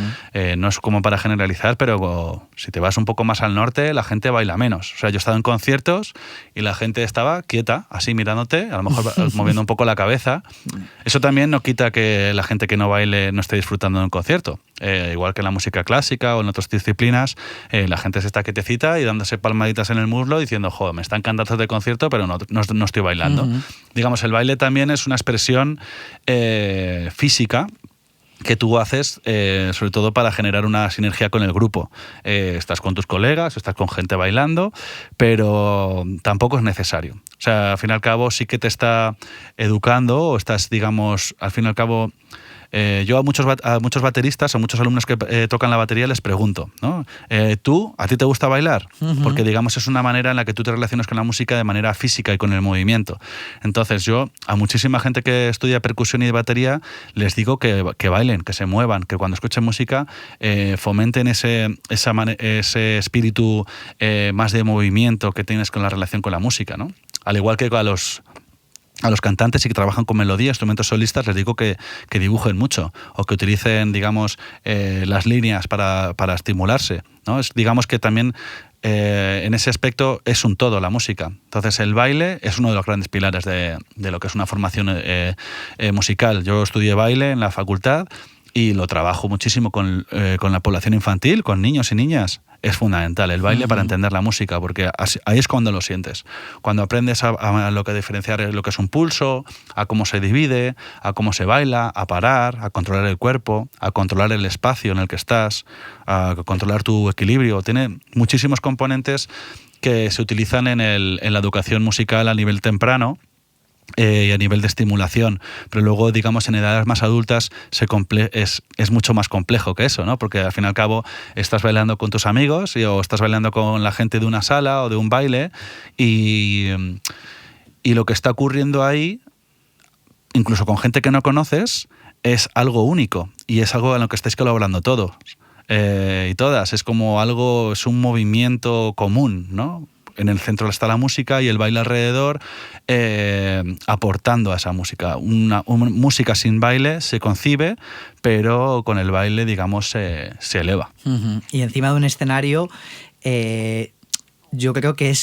no es como para generalizar, pero si te vas un poco más al norte, la gente baila menos. O sea, yo he estado en conciertos y la gente estaba quieta, así mirándote, a lo mejor moviendo un poco la cabeza. Eso también no quita que la gente que no baile no esté disfrutando de un concierto. Igual que en la música clásica o en otras disciplinas, la gente se está quietecita y dándose palmaditas en el muslo diciendo, joder, me está encantando este concierto, pero no estoy bailando. Digamos, el baile también es una expresión física que tú haces, sobre todo para generar una sinergia con el grupo. Estás con tus colegas, estás con gente bailando, pero tampoco es necesario. O sea, al fin y al cabo sí que te está educando, o estás, digamos, al fin y al cabo... yo a muchos bateristas, a muchos alumnos que tocan la batería les pregunto, ¿no? ¿A ti te gusta bailar? Porque, digamos, es una manera en la que tú te relacionas con la música de manera física y con el movimiento. Entonces yo a muchísima gente que estudia percusión y batería les digo que bailen, que se muevan, que cuando escuchen música fomenten ese espíritu más de movimiento que tienes con la relación con la música, ¿no? Al igual que a los cantantes y que trabajan con melodía, instrumentos solistas, les digo que dibujen mucho o que utilicen, digamos, las líneas para estimularse, ¿no? Digamos que también en ese aspecto es un todo la música. Entonces el baile es uno de los grandes pilares de lo que es una formación musical. Yo estudié baile en la facultad y lo trabajo muchísimo con la población infantil, con niños y niñas. Es fundamental el baile para entender la música, porque ahí es cuando lo sientes. Cuando aprendes a lo que diferenciar lo que es un pulso, a cómo se divide, a cómo se baila, a parar, a controlar el cuerpo, a controlar el espacio en el que estás, a controlar tu equilibrio. Tiene muchísimos componentes que se utilizan en la educación musical a nivel temprano, y a nivel de estimulación, pero luego, digamos, en edades más adultas es mucho más complejo que eso, ¿no? Porque al fin y al cabo estás bailando con tus amigos o estás bailando con la gente de una sala o de un baile y lo que está ocurriendo ahí, incluso con gente que no conoces, es algo único y es algo en lo que estáis colaborando todos y todas. Es como es un movimiento común, ¿no? En el centro está la música y el baile alrededor, aportando a esa música. Una música sin baile se concibe, pero con el baile, digamos, se eleva. Y encima de un escenario, yo creo que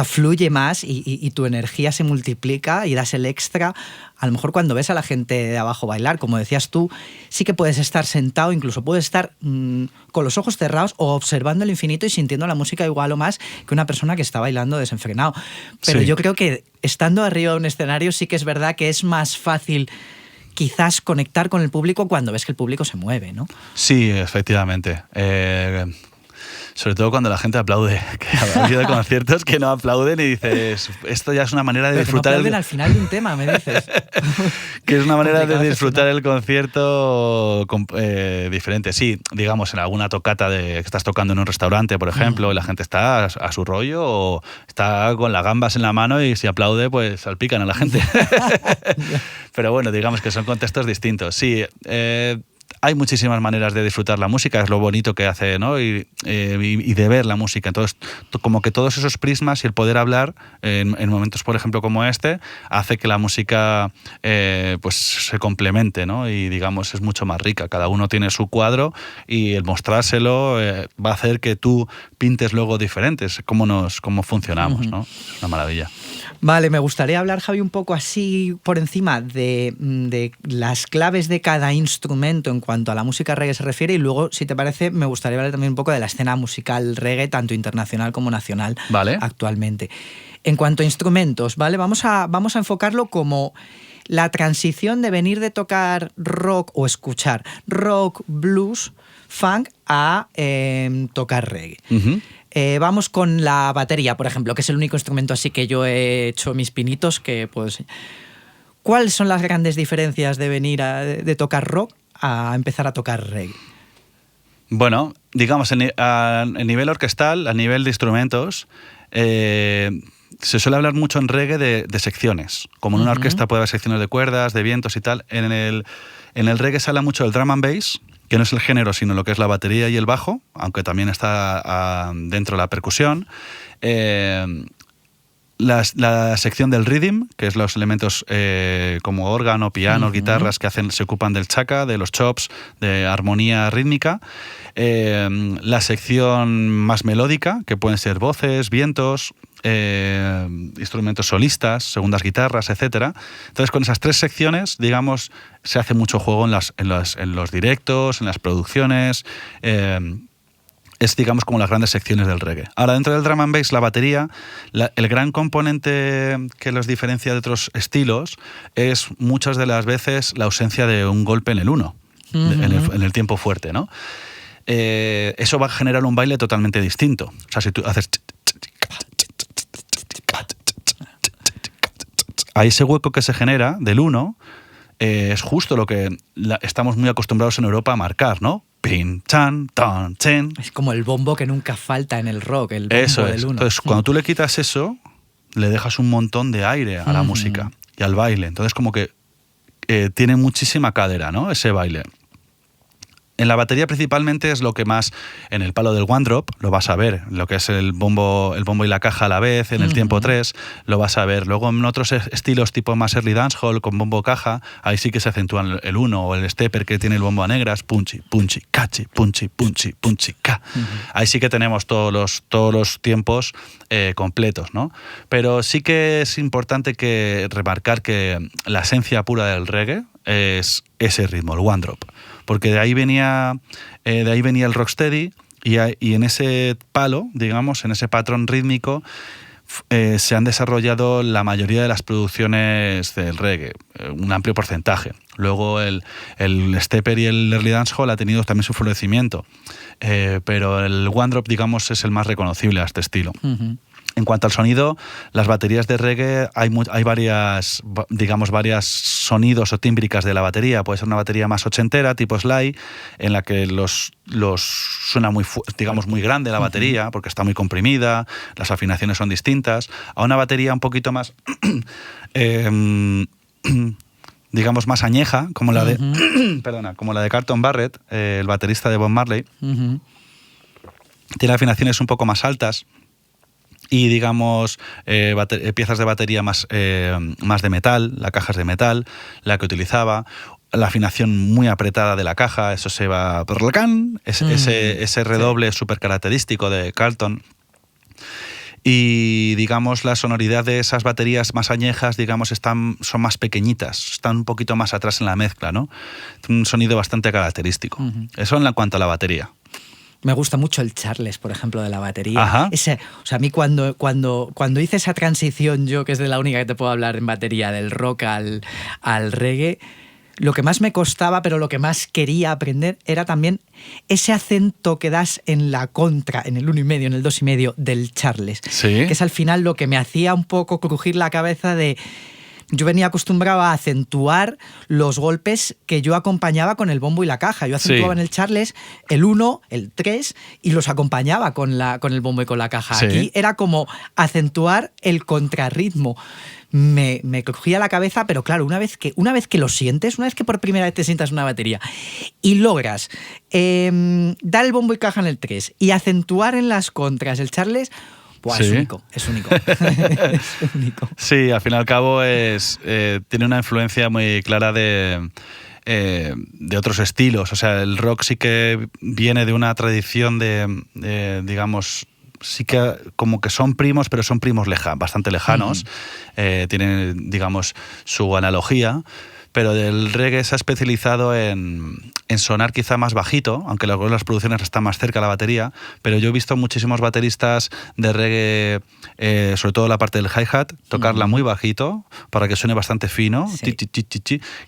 fluye más y tu energía se multiplica y das el extra. A lo mejor cuando ves a la gente de abajo bailar, como decías tú, sí que puedes estar sentado, incluso puedes estar con los ojos cerrados o observando el infinito y sintiendo la música igual o más que una persona que está bailando desenfrenado. Pero yo creo que estando arriba de un escenario sí que es verdad que es más fácil quizás conectar con el público cuando ves que el público se mueve, ¿no? Sí, efectivamente. sobre todo cuando la gente aplaude. Que ha habido conciertos que no aplauden y dices, esto ya es una manera de Pero disfrutar. Que no aplauden al final de un tema, me dices. Que es una manera de disfrutar el concierto diferente. Sí, digamos, en alguna tocata que estás tocando en un restaurante, por ejemplo, y la gente está a su rollo o está con las gambas en la mano y si aplaude, pues salpican a la gente. Pero bueno, digamos que son contextos distintos. Sí, hay muchísimas maneras de disfrutar la música, es lo bonito que hace, ¿no? Y de ver la música. Entonces, como que todos esos prismas y el poder hablar en momentos, por ejemplo, como este, hace que la música pues se complemente, ¿no? Y digamos, es mucho más rica. Cada uno tiene su cuadro y el mostrárselo va a hacer que tú pintes luego diferentes, cómo funcionamos, ¿no? Es una maravilla. Vale, me gustaría hablar, Javi, un poco así por encima de las claves de cada instrumento en cuanto a la música reggae se refiere y luego, si te parece, me gustaría hablar también un poco de la escena musical reggae, tanto internacional como nacional, vale, actualmente. En cuanto a instrumentos, ¿vale? Vamos a enfocarlo como la transición de venir de tocar rock o escuchar rock, blues, funk a tocar reggae. Uh-huh. Vamos con la batería, por ejemplo, que es el único instrumento así que yo he hecho mis pinitos que pues, ¿cuáles son las grandes diferencias de venir de tocar rock a empezar a tocar reggae? Bueno, digamos, a nivel orquestal, a nivel de instrumentos, se suele hablar mucho en reggae de secciones. Como en una orquesta puede haber secciones de cuerdas, de vientos y tal. En el reggae se habla mucho del drum and bass, que no es el género, sino lo que es la batería y el bajo, aunque también está dentro de la percusión. La sección del rhythm, que es los elementos como órgano, piano, guitarras, que se ocupan del chaka, de los chops, de armonía rítmica. La sección más melódica, que pueden ser voces, vientos, instrumentos solistas, segundas guitarras, etc. Entonces, con esas tres secciones, digamos, se hace mucho juego en los directos, en las producciones. Es, digamos, como las grandes secciones del reggae. Ahora, dentro del drum and bass, la batería, el gran componente que los diferencia de otros estilos es muchas de las veces la ausencia de un golpe en el uno, en el tiempo fuerte, ¿no? Eso va a generar un baile totalmente distinto. O sea, si tú haces... a ese hueco que se genera del 1 es justo lo que estamos muy acostumbrados en Europa a marcar, ¿no? Pin, chan, tan, chen. Es como el bombo que nunca falta en el rock, el bombo eso del es. 1. Entonces, cuando tú le quitas eso, le dejas un montón de aire a la música y al baile. Entonces, como que tiene muchísima cadera, ¿no? Ese baile. En la batería principalmente es lo que más, en el palo del one drop, lo vas a ver, lo que es el bombo y la caja a la vez, en el tiempo 3, lo vas a ver. Luego en otros estilos tipo más early dancehall, con bombo caja, ahí sí que se acentúan el 1 o el stepper que tiene el bombo a negras, punchi, punchi, cachi, punchi, punchi, punchi, ca. Ahí sí que tenemos todos los tiempos completos, ¿no? Pero sí que es importante remarcar que la esencia pura del reggae es ese ritmo, el one drop. Porque de ahí venía el rocksteady y en ese palo, digamos, en ese patrón rítmico, se han desarrollado la mayoría de las producciones del reggae, un amplio porcentaje. Luego el stepper y el early dancehall ha tenido también su florecimiento, pero el one drop, digamos, es el más reconocible a este estilo. En cuanto al sonido, las baterías de reggae, hay varias sonidos o tímbricas de la batería. Puede ser una batería más ochentera, tipo slide, en la que suena muy grande la batería, porque está muy comprimida, las afinaciones son distintas, a una batería un poquito más, digamos, más añeja, como la de, como la de Carlton Barrett, el baterista de Bob Marley. Tiene afinaciones un poco más altas. Y, digamos, piezas de batería más de metal, la caja es de metal, la que utilizaba, la afinación muy apretada de la caja, eso se va por el can, ese redoble súper característico de Carlton. Y, digamos, la sonoridad de esas baterías más añejas, digamos, son más pequeñitas, están un poquito más atrás en la mezcla, ¿no? Un sonido bastante característico. Eso en cuanto a la batería. Me gusta mucho el Charles, por ejemplo, de la batería. Ajá. A mí cuando hice esa transición, yo que es de la única que te puedo hablar en batería, del rock al reggae, lo que más me costaba, pero lo que más quería aprender era también ese acento que das en la contra, en el 1,5, en el 2,5 del Charles. Sí. Que es al final lo que me hacía un poco crujir la cabeza de... Yo venía acostumbrado a acentuar los golpes que yo acompañaba con el bombo y la caja. Yo acentuaba en el Charles el 1, el 3 y los acompañaba con el bombo y con la caja. Sí. Aquí era como acentuar el contrarritmo. Me crujía la cabeza, pero claro, una vez que lo sientes, una vez que por primera vez te sientas una batería y logras dar el bombo y caja en el 3 y acentuar en las contras el Charles... Buah, sí. Es único. Es único. Sí, al fin y al cabo tiene una influencia muy clara de otros estilos. O sea, el rock sí que viene de una tradición digamos, sí que como que son primos, pero son primos bastante lejanos. Tienen, digamos, su analogía. Pero el reggae se ha especializado en sonar quizá más bajito, aunque luego las producciones están más cerca de la batería, pero yo he visto muchísimos bateristas de reggae, sobre todo la parte del hi-hat, tocarla muy bajito para que suene bastante fino, sí.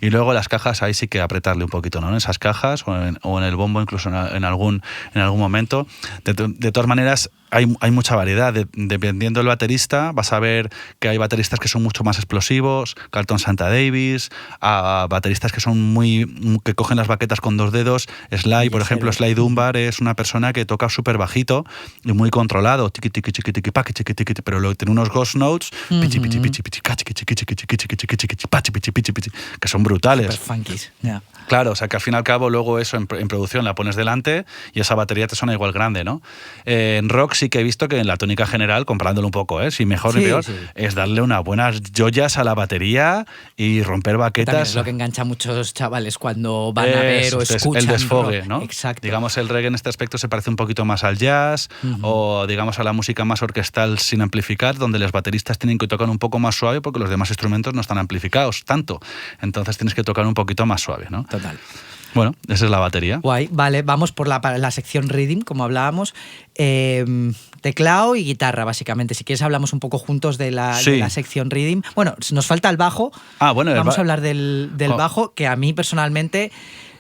Y luego las cajas ahí sí que apretarle un poquito, ¿no? En esas cajas o en el bombo incluso en algún momento. De todas maneras, hay mucha variedad. Dependiendo del baterista, vas a ver que hay bateristas que son mucho más explosivos, Carlton Santa Davis, a bateristas que son que cogen las baquetas con 2 dedos. Sly, por ejemplo, Sly Dunbar es una persona que toca súper bajito y muy controlado, pero luego tiene unos ghost notes que son brutales. Super funkies, yeah. Claro, o sea que al fin y al cabo luego eso en producción la pones delante y esa batería te suena igual grande, ¿no? En rock sí que he visto que en la tónica general, comparándolo un poco, si mejor ni peor, es darle unas buenas joyas a la batería y romper baquetas. También es lo que engancha a muchos chavales cuando van a ver o escuchan. El desfogue, rock, ¿no? Exacto. Digamos, el reggae en este aspecto se parece un poquito más al jazz o digamos a la música más orquestal sin amplificar, donde los bateristas tienen que tocar un poco más suave porque los demás instrumentos no están amplificados tanto. Entonces tienes que tocar un poquito más suave, ¿no? Total. Bueno, esa es la batería. Guay, vale, vamos por la sección rhythm, como hablábamos. Teclado y guitarra, básicamente. Si quieres hablamos un poco juntos de la sección rhythm. Bueno, nos falta el bajo. Vamos a hablar del bajo, que a mí personalmente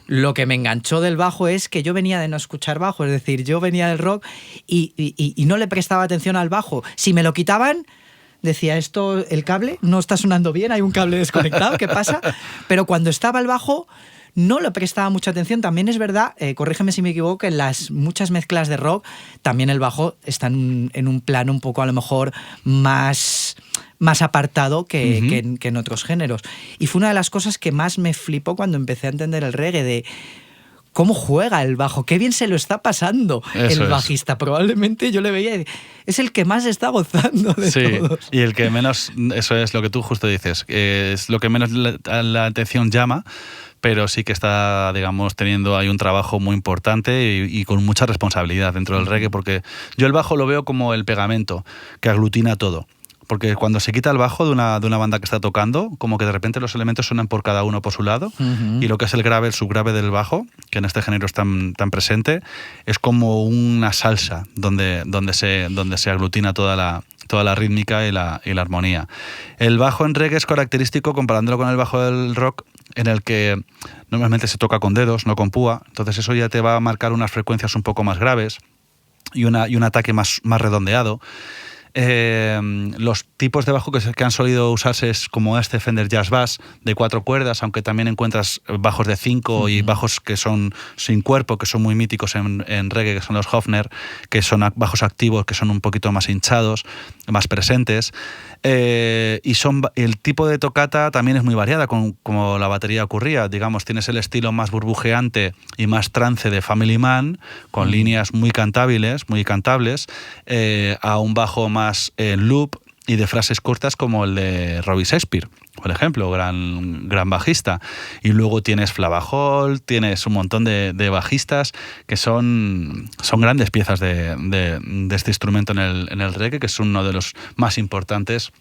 lo que me enganchó del bajo es que yo venía de no escuchar bajo, es decir, yo venía del rock y no le prestaba atención al bajo. Si me lo quitaban... Decía, el cable no está sonando bien, hay un cable desconectado, ¿qué pasa? Pero cuando estaba el bajo no le prestaba mucha atención. También es verdad, corrígeme si me equivoco, en las muchas mezclas de rock también el bajo está en un plano un poco a lo mejor más apartado que en otros géneros. Y fue una de las cosas que más me flipó cuando empecé a entender el reggae, de cómo juega el bajo, qué bien se lo está pasando el bajista. Probablemente yo le veía y es el que más está gozando de todos. Y el que menos, eso es lo que tú justo dices, es lo que menos la atención llama, pero sí que está, digamos, teniendo ahí un trabajo muy importante y con mucha responsabilidad dentro del reggae, porque yo el bajo lo veo como el pegamento que aglutina todo. Porque cuando se quita el bajo de una banda que está tocando, como que de repente los elementos suenan por cada uno por su lado, y lo que es el grave, el subgrave del bajo, que en este género es tan presente, es como una salsa donde se aglutina toda la rítmica y la armonía. El bajo en reggae es característico, comparándolo con el bajo del rock, en el que normalmente se toca con dedos, no con púa, entonces eso ya te va a marcar unas frecuencias un poco más graves y un ataque más redondeado. Los tipos de bajo que han solido usarse es como este Fender Jazz Bass de 4 cuerdas, aunque también encuentras bajos de 5 y bajos que son sin cuerpo, que son muy míticos en reggae, que son los Hofner, que son bajos activos, que son un poquito más hinchados, más presentes. El tipo de tocata también es muy variada, como la batería ocurría. Digamos, tienes el estilo más burbujeante y más trance de Family Man, con líneas muy cantables, a un bajo más en loop y de frases cortas como el de Robbie Shakespeare, por ejemplo, gran bajista. Y luego tienes Flava Hall, tienes un montón de bajistas que son grandes piezas de este instrumento en el reggae, que es uno de los más importantes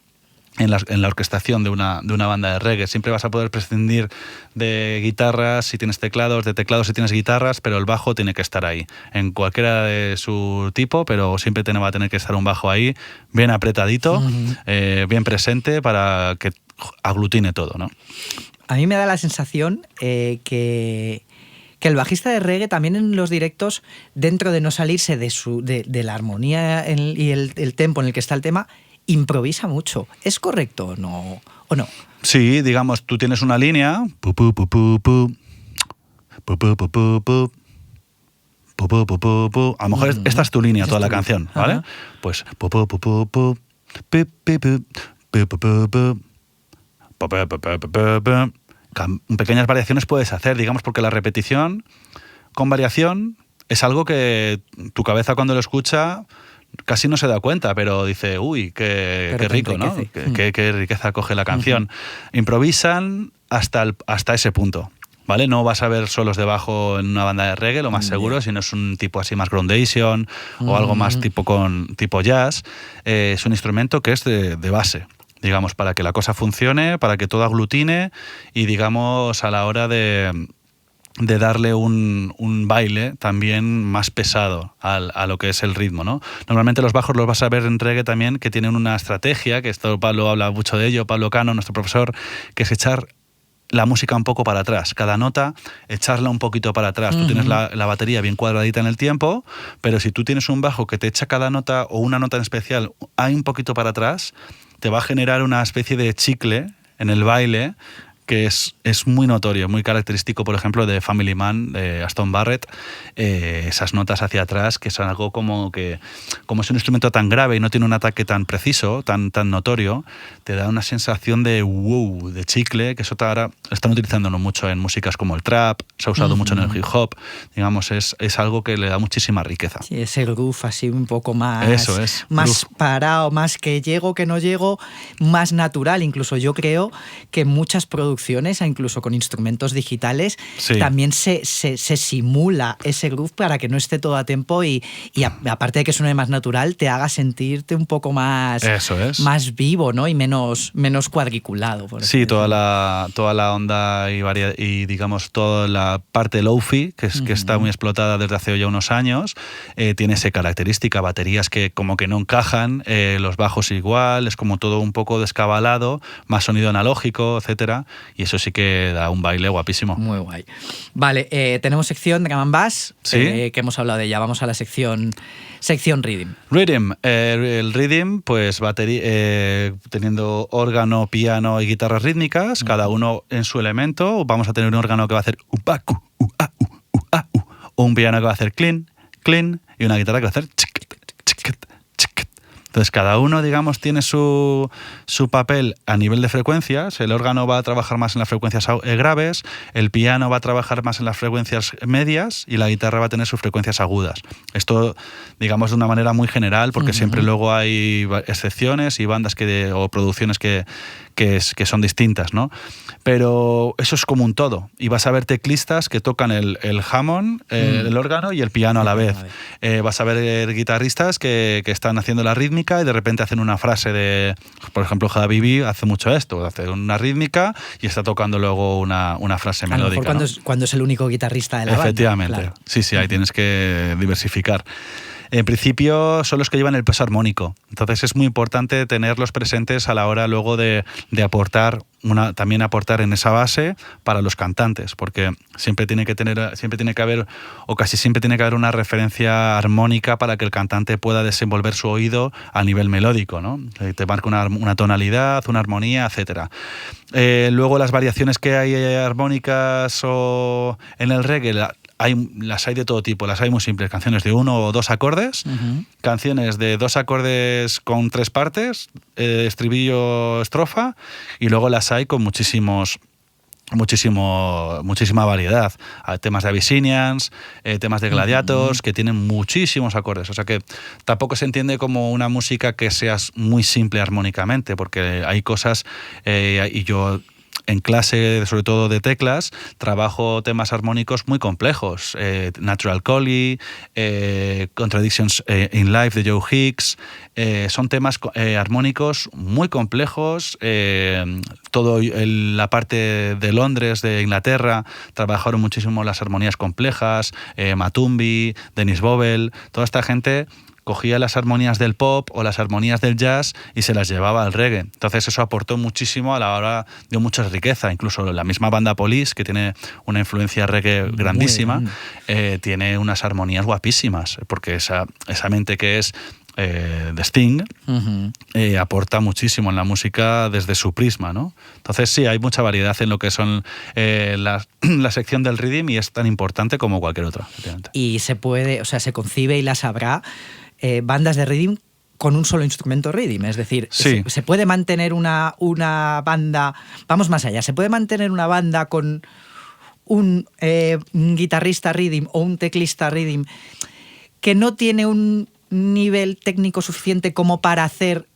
en la orquestación de una banda de reggae. Siempre vas a poder prescindir de guitarras si tienes teclados, de teclados si tienes guitarras, pero el bajo tiene que estar ahí, en cualquiera de su tipo, pero siempre va a tener que estar un bajo ahí, bien apretadito, bien presente, para que aglutine todo, ¿no? a mí me da la sensación que el bajista de reggae también en los directos, dentro de no salirse de la armonía y el tempo en el que está el tema, improvisa mucho. ¿Es correcto o no? Sí, digamos, tú tienes una línea, pu, pu, pu, pu, pu, pu, pu, pu, pu, pu, pu, pu, pu, pu, pu. A lo mejor esta es tu línea, toda la canción, ¿vale? Pues pu, pu, pu, pu, pu, pi, pi, pi, pi, pu, pu, pu, pu, pu, pu, pu, pu, pu. Pequeñas variaciones puedes hacer, digamos, porque la repetición con variación es algo que tu cabeza cuando lo escucha casi no se da cuenta, pero dice, uy, qué rico, ¿no? Qué riqueza coge la canción. Improvisan hasta ese punto, ¿vale? No vas a ver solos de bajo en una banda de reggae, lo más seguro, si no es un tipo así más groundation o algo más tipo jazz. Es un instrumento que es de base, digamos, para que la cosa funcione, para que todo aglutine y, digamos, a la hora de darle un baile también más pesado a lo que es el ritmo, ¿no? Normalmente los bajos los vas a ver en reggae también, que tienen una estrategia, que esto Pablo habla mucho de ello, Pablo Cano, nuestro profesor, que es echar la música un poco para atrás, cada nota echarla un poquito para atrás. Tú tienes la batería bien cuadradita en el tiempo, pero si tú tienes un bajo que te echa cada nota o una nota en especial hay un poquito para atrás, te va a generar una especie de chicle en el baile que es muy notorio, muy característico, por ejemplo, de Family Man, de Aston Barrett, esas notas hacia atrás, que son algo como es un instrumento tan grave y no tiene un ataque tan preciso, tan notorio, te da una sensación de wow, de chicle, que eso ahora están utilizándolo mucho en músicas como el trap, se ha usado mucho en el hip hop, digamos, es algo que le da muchísima riqueza. Sí, ese groove así un poco más, eso es, más groove. Parado, más que llego, que no llego, más natural. Incluso yo creo que muchas producciones, incluso con instrumentos digitales, sí, también se simula ese groove para que no esté todo a tempo y aparte de que suene más natural, te haga sentirte un poco más, más vivo, ¿no? Y menos cuadriculado. Sí, toda la onda y digamos toda la parte lo-fi, que está muy explotada desde hace ya unos años, tiene esa característica, baterías que como que no encajan, los bajos igual, es como todo un poco descabalado, más sonido analógico, etcétera. Y eso sí que da un baile guapísimo. Muy guay. Vale, tenemos sección Drum and Bass, ¿sí? Que hemos hablado de ella. Vamos a la sección Rhythm. El Rhythm, pues teniendo órgano, piano y guitarras rítmicas, cada uno en su elemento. Vamos a tener un órgano que va a hacer upaku, uau, uau, un piano que va a hacer clean, clean, y una guitarra que va a hacer chiquet, chiquet, chiquet. Entonces, cada uno, digamos, tiene su papel a nivel de frecuencias. El órgano va a trabajar más en las frecuencias graves, el piano va a trabajar más en las frecuencias medias y la guitarra va a tener sus frecuencias agudas. Esto, digamos, de una manera muy general, porque siempre luego hay excepciones y bandas o producciones que son distintas, ¿no? Pero eso es como un todo. Y vas a ver teclistas que tocan el Hammond, el órgano y el piano a la vez. Vas a ver guitarristas que están haciendo la rítmica y de repente hacen una frase de, por ejemplo, Habibi hace mucho esto, hace una rítmica y está tocando luego una frase melódica. A lo mejor cuando es el único guitarrista de la banda. Efectivamente, claro. Sí, ahí tienes que diversificar. En principio son los que llevan el peso armónico, entonces es muy importante tenerlos presentes a la hora luego de aportar también aportar en esa base para los cantantes, porque siempre tiene que haber, o casi siempre tiene que haber una referencia armónica para que el cantante pueda desenvolver su oído a nivel melódico, ¿no? Te marca una tonalidad, una armonía, etcétera. Luego las variaciones que hay armónicas o en el reggae, las hay de todo tipo, las hay muy simples, canciones de 1 o 2 acordes, canciones de 2 acordes con 3 partes, estribillo, estrofa, y luego las hay con muchísima variedad. Hay temas de Abyssinians, temas de Gladiators, que tienen muchísimos acordes. O sea que tampoco se entiende como una música que sea muy simple armónicamente, porque hay cosas, y yo en clase, sobre todo de teclas, trabajo temas armónicos muy complejos. Natural Collie, Contradictions in Life de Joe Hicks, son temas armónicos muy complejos. Todo la parte de Londres, de Inglaterra, trabajaron muchísimo las armonías complejas. Matumbi, Dennis Bovell, toda esta gente cogía las armonías del pop o las armonías del jazz y se las llevaba al reggae. Entonces eso aportó muchísimo a la hora, dio mucha riqueza. Incluso la misma banda Police, que tiene una influencia reggae grandísima, tiene unas armonías guapísimas, porque esa mente que es de Sting, aporta muchísimo en la música desde su prisma, ¿no? Entonces sí, hay mucha variedad en lo que son la sección del rhythm, y es tan importante como cualquier otra. Y se puede, o sea, se concibe y las habrá bandas de rhythm con un solo instrumento rhythm, es decir, sí. se puede mantener una banda, vamos más allá, se puede mantener una banda con un guitarrista rhythm o un teclista rhythm que no tiene un nivel técnico suficiente como para hacer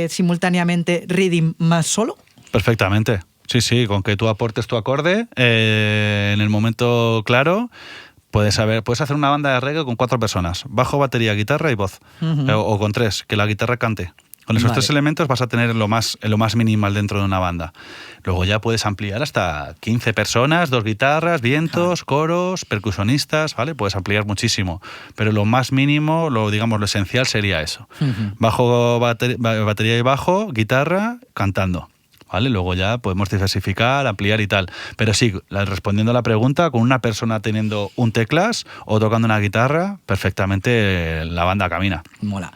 simultáneamente rhythm más solo? Perfectamente. Sí, con que tú aportes tu acorde en el momento claro, puedes hacer una banda de reggae con 4 personas: bajo, batería, guitarra y voz, o con 3, que la guitarra cante. Con esos 3 elementos vas a tener lo más minimal dentro de una banda. Luego ya puedes ampliar hasta 15 personas, 2 guitarras, vientos, coros, percusionistas, ¿vale? Puedes ampliar muchísimo. Pero lo más mínimo, lo esencial sería eso. Bajo, batería y bajo, guitarra, cantando. ¿Vale? Luego ya podemos diversificar, ampliar y tal. Pero sí, respondiendo a la pregunta, con una persona teniendo un teclas o tocando una guitarra, perfectamente la banda camina. Mola.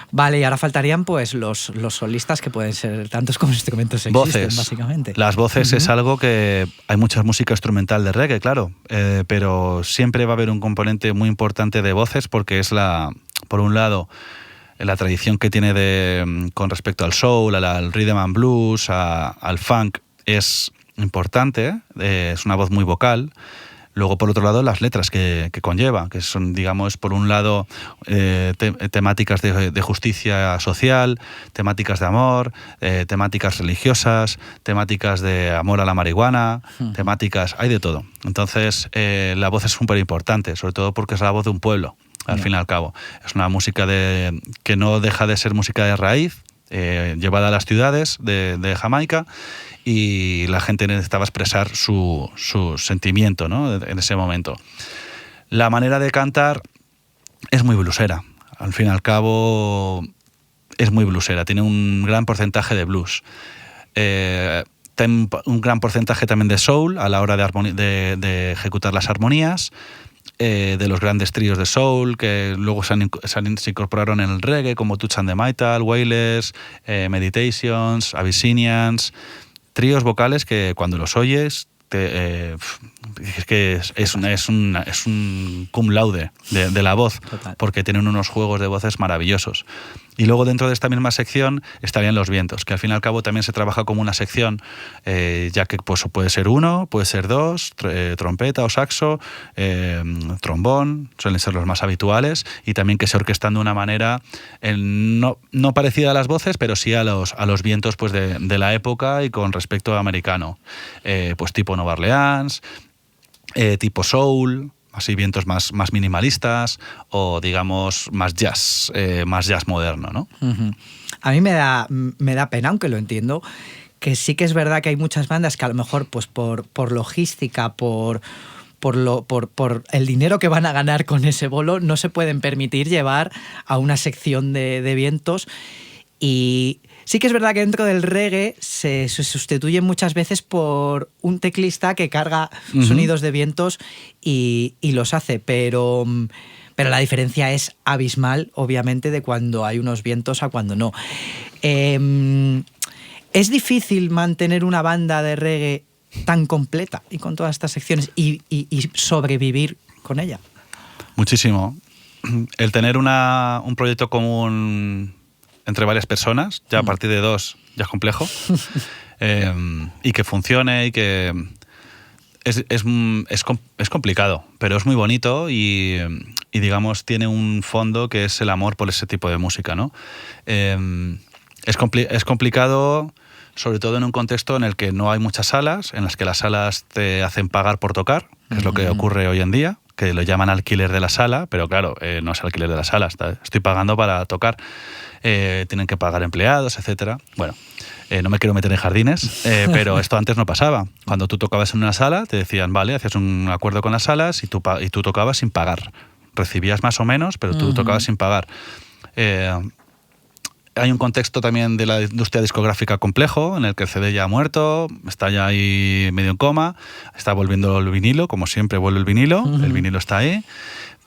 Vale, y ahora faltarían pues los solistas, que pueden ser tantos como instrumentos existen, voces, básicamente. Las voces es algo que... Hay mucha música instrumental de reggae, claro, pero siempre va a haber un componente muy importante de voces, porque es por un lado, la tradición que tiene con respecto al soul, al rhythm and blues, al funk, es importante, es una voz muy vocal. Luego, por otro lado, las letras que conlleva, que son, digamos, por un lado, temáticas de justicia social, temáticas de amor, temáticas religiosas, temáticas de amor a la marihuana, temáticas... Hay de todo. Entonces, la voz es súper importante, sobre todo porque es la voz de un pueblo, al fin y al cabo. Es una música que no deja de ser música de raíz, llevada a las ciudades de Jamaica, y la gente necesitaba expresar su sentimiento, ¿no? En ese momento. La manera de cantar es muy bluesera. Al fin y al cabo es muy bluesera. Tiene un gran porcentaje de blues. Tiene un gran porcentaje también de soul a la hora de ejecutar las armonías. De los grandes tríos de soul que luego se incorporaron en el reggae, como Touch and the Metal, Wailers, Meditations, Abyssinians, tríos vocales que cuando los oyes es que es un cum laude de la voz. Total. Porque tienen unos juegos de voces maravillosos. Y luego dentro de esta misma sección estarían los vientos, que al fin y al cabo también se trabaja como una sección, ya que pues, puede ser 1, puede ser 2, trompeta o saxo, trombón, suelen ser los más habituales, y también que se orquestan de una manera no parecida a las voces, pero sí a los vientos pues, de la época y con respecto a americano, pues tipo Nueva Orleans, tipo soul, así vientos más minimalistas, o digamos más jazz moderno, ¿no? A mí me da pena, aunque lo entiendo, que sí que es verdad que hay muchas bandas que a lo mejor pues por logística, por el dinero que van a ganar con ese bolo, no se pueden permitir llevar a una sección de vientos. Y sí que es verdad que dentro del reggae se sustituye muchas veces por un teclista que carga sonidos de vientos y los hace, pero la diferencia es abismal, obviamente, de cuando hay unos vientos a cuando no. Es difícil mantener una banda de reggae tan completa y con todas estas secciones y sobrevivir con ella. Muchísimo. El tener un proyecto común entre varias personas, ya a partir de 2 ya es complejo, y que funcione y que es complicado, pero es muy bonito y digamos tiene un fondo que es el amor por ese tipo de música, ¿no? Es complicado, sobre todo en un contexto en el que no hay muchas salas, en las que las salas te hacen pagar por tocar, que es lo que ocurre hoy en día, que lo llaman alquiler de la sala, pero claro, no es alquiler de la sala, estoy pagando para tocar. Tienen que pagar empleados, etcétera. Bueno, no me quiero meter en jardines, pero esto antes no pasaba. Cuando tú tocabas en una sala, te decían, vale, hacías un acuerdo con las salas y tú tocabas sin pagar. Recibías más o menos, pero tú tocabas sin pagar. Hay un contexto también de la industria discográfica complejo, en el que el CD ya ha muerto, está ya ahí medio en coma, está volviendo el vinilo, como siempre vuelve el vinilo, el vinilo está ahí,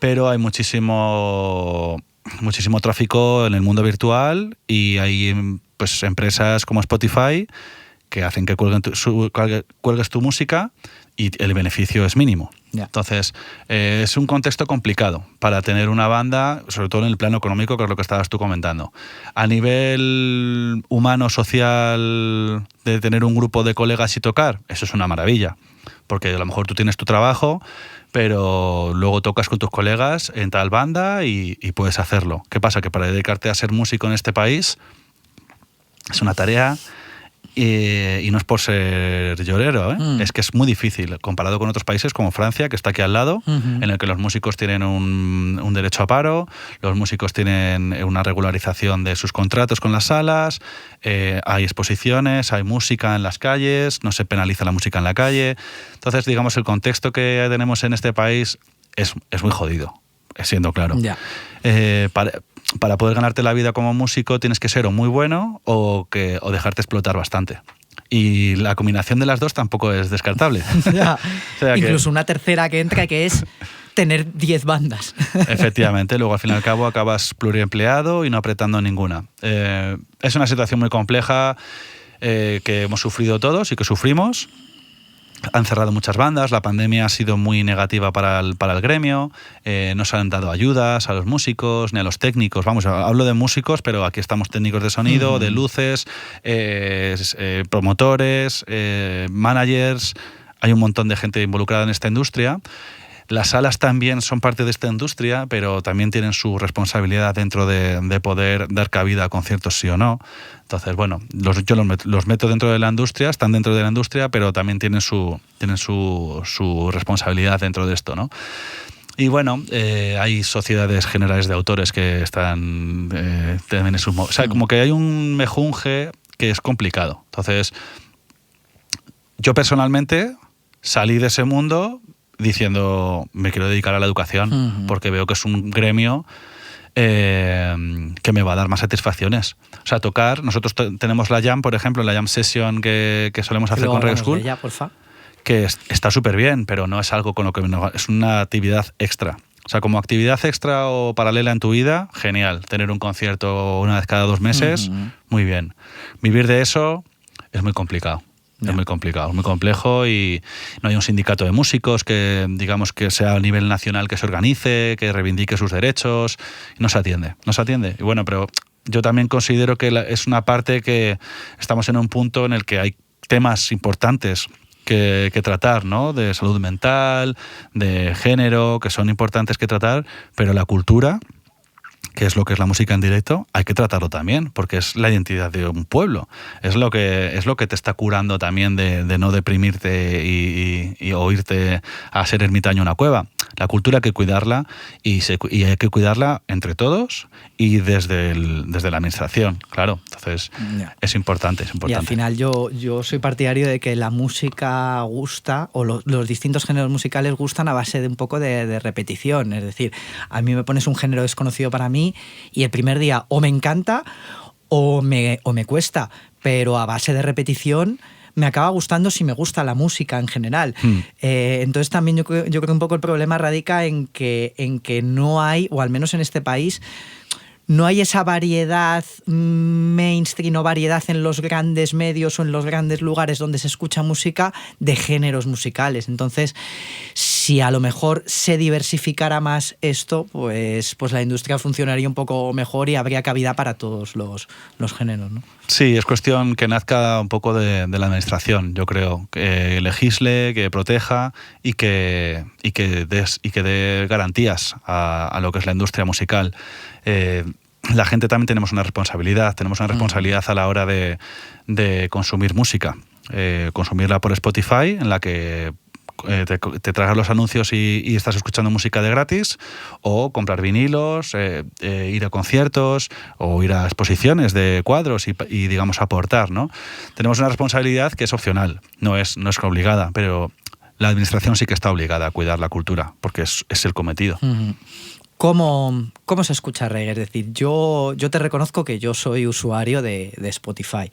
pero hay muchísimo tráfico en el mundo virtual y hay pues empresas como Spotify que hacen que cuelgues tu música y el beneficio es mínimo. Yeah. Entonces, es un contexto complicado para tener una banda, sobre todo en el plano económico, que es lo que estabas tú comentando. A nivel humano, social, de tener un grupo de colegas y tocar, eso es una maravilla, porque a lo mejor tú tienes tu trabajo, pero luego tocas con tus colegas en tal banda y puedes hacerlo. ¿Qué pasa? Que para dedicarte a ser músico en este país es una tarea... Y no es por ser llorero, es que es muy difícil, comparado con otros países como Francia, que está aquí al lado, en el que los músicos tienen un derecho a paro, los músicos tienen una regularización de sus contratos con las salas, hay exposiciones, hay música en las calles, no se penaliza la música en la calle. Entonces, digamos, el contexto que tenemos en este país es muy jodido, siendo claro. Yeah. Para poder ganarte la vida como músico tienes que ser o muy bueno o dejarte explotar bastante. Y la combinación de las dos tampoco es descartable. Ya. O sea Incluso una tercera que entra, que es tener 10 bandas. Efectivamente, luego al fin y al cabo acabas pluriempleado y no apretando ninguna. Es una situación muy compleja que hemos sufrido todos y que sufrimos. Han cerrado muchas bandas, la pandemia ha sido muy negativa para el gremio, no se han dado ayudas a los músicos ni a los técnicos. Vamos, hablo de músicos, pero aquí estamos técnicos de sonido, de luces, promotores, managers. Hay un montón de gente involucrada en esta industria. Las salas también son parte de esta industria, pero también tienen su responsabilidad dentro de poder dar cabida a conciertos sí o no. Entonces, bueno, yo los meto dentro de la industria, están dentro de la industria, pero también tienen su responsabilidad dentro de esto, ¿no? Y bueno, hay sociedades generales de autores que están también en sus... O sea, como que hay un mejunje que es complicado. Entonces, yo personalmente salí de ese mundo diciendo, me quiero dedicar a la educación, porque veo que es un gremio que me va a dar más satisfacciones. O sea, tocar, nosotros tenemos la Jam, por ejemplo, la Jam Session que solemos hacer con Reggae School, ella, porfa. que está súper bien, pero no es algo con lo que es una actividad extra. O sea, como actividad extra o paralela en tu vida, genial. Tener un concierto una vez cada 2 meses, muy bien. Vivir de eso es muy complicado. Es muy complicado, muy complejo, y no hay un sindicato de músicos que, digamos, que sea a nivel nacional, que se organice, que reivindique sus derechos. No se atiende. Y bueno, pero yo también considero que es una parte que estamos en un punto en el que hay temas importantes que tratar, ¿no? De salud mental, de género, que son importantes que tratar, pero la cultura, que es lo que es la música en directo, hay que tratarlo también, porque es la identidad de un pueblo. Es lo que te está curando también de no deprimirte y o irte a ser ermitaño en una cueva. La cultura hay que cuidarla y hay que cuidarla entre todos y desde la administración, claro. Entonces, es importante. Y al final yo soy partidario de que la música gusta, o los distintos géneros musicales gustan a base de un poco de repetición. Es decir, a mí me pones un género desconocido para mí y el primer día o me encanta o me cuesta, pero a base de repetición me acaba gustando si me gusta la música en general. Entonces también yo creo que un poco el problema radica en que no hay, o al menos en este país, no hay esa variedad mainstream o variedad en los grandes medios o en los grandes lugares donde se escucha música de géneros musicales. Entonces, si a lo mejor se diversificara más esto, pues la industria funcionaría un poco mejor y habría cabida para todos los géneros, ¿no? Sí, es cuestión que nazca un poco de la administración, yo creo. Que legisle, que proteja y que dé garantías a lo que es la industria musical. La gente también tenemos una responsabilidad a la hora de consumir música. Consumirla por Spotify, en la que te tragas los anuncios y estás escuchando música de gratis, o comprar vinilos, ir a conciertos o ir a exposiciones de cuadros y digamos aportar, ¿no? Tenemos una responsabilidad que es opcional, no es obligada, pero la administración sí que está obligada a cuidar la cultura porque es el cometido. ¿Cómo se escucha reggae? Es decir, yo te reconozco que yo soy usuario de Spotify.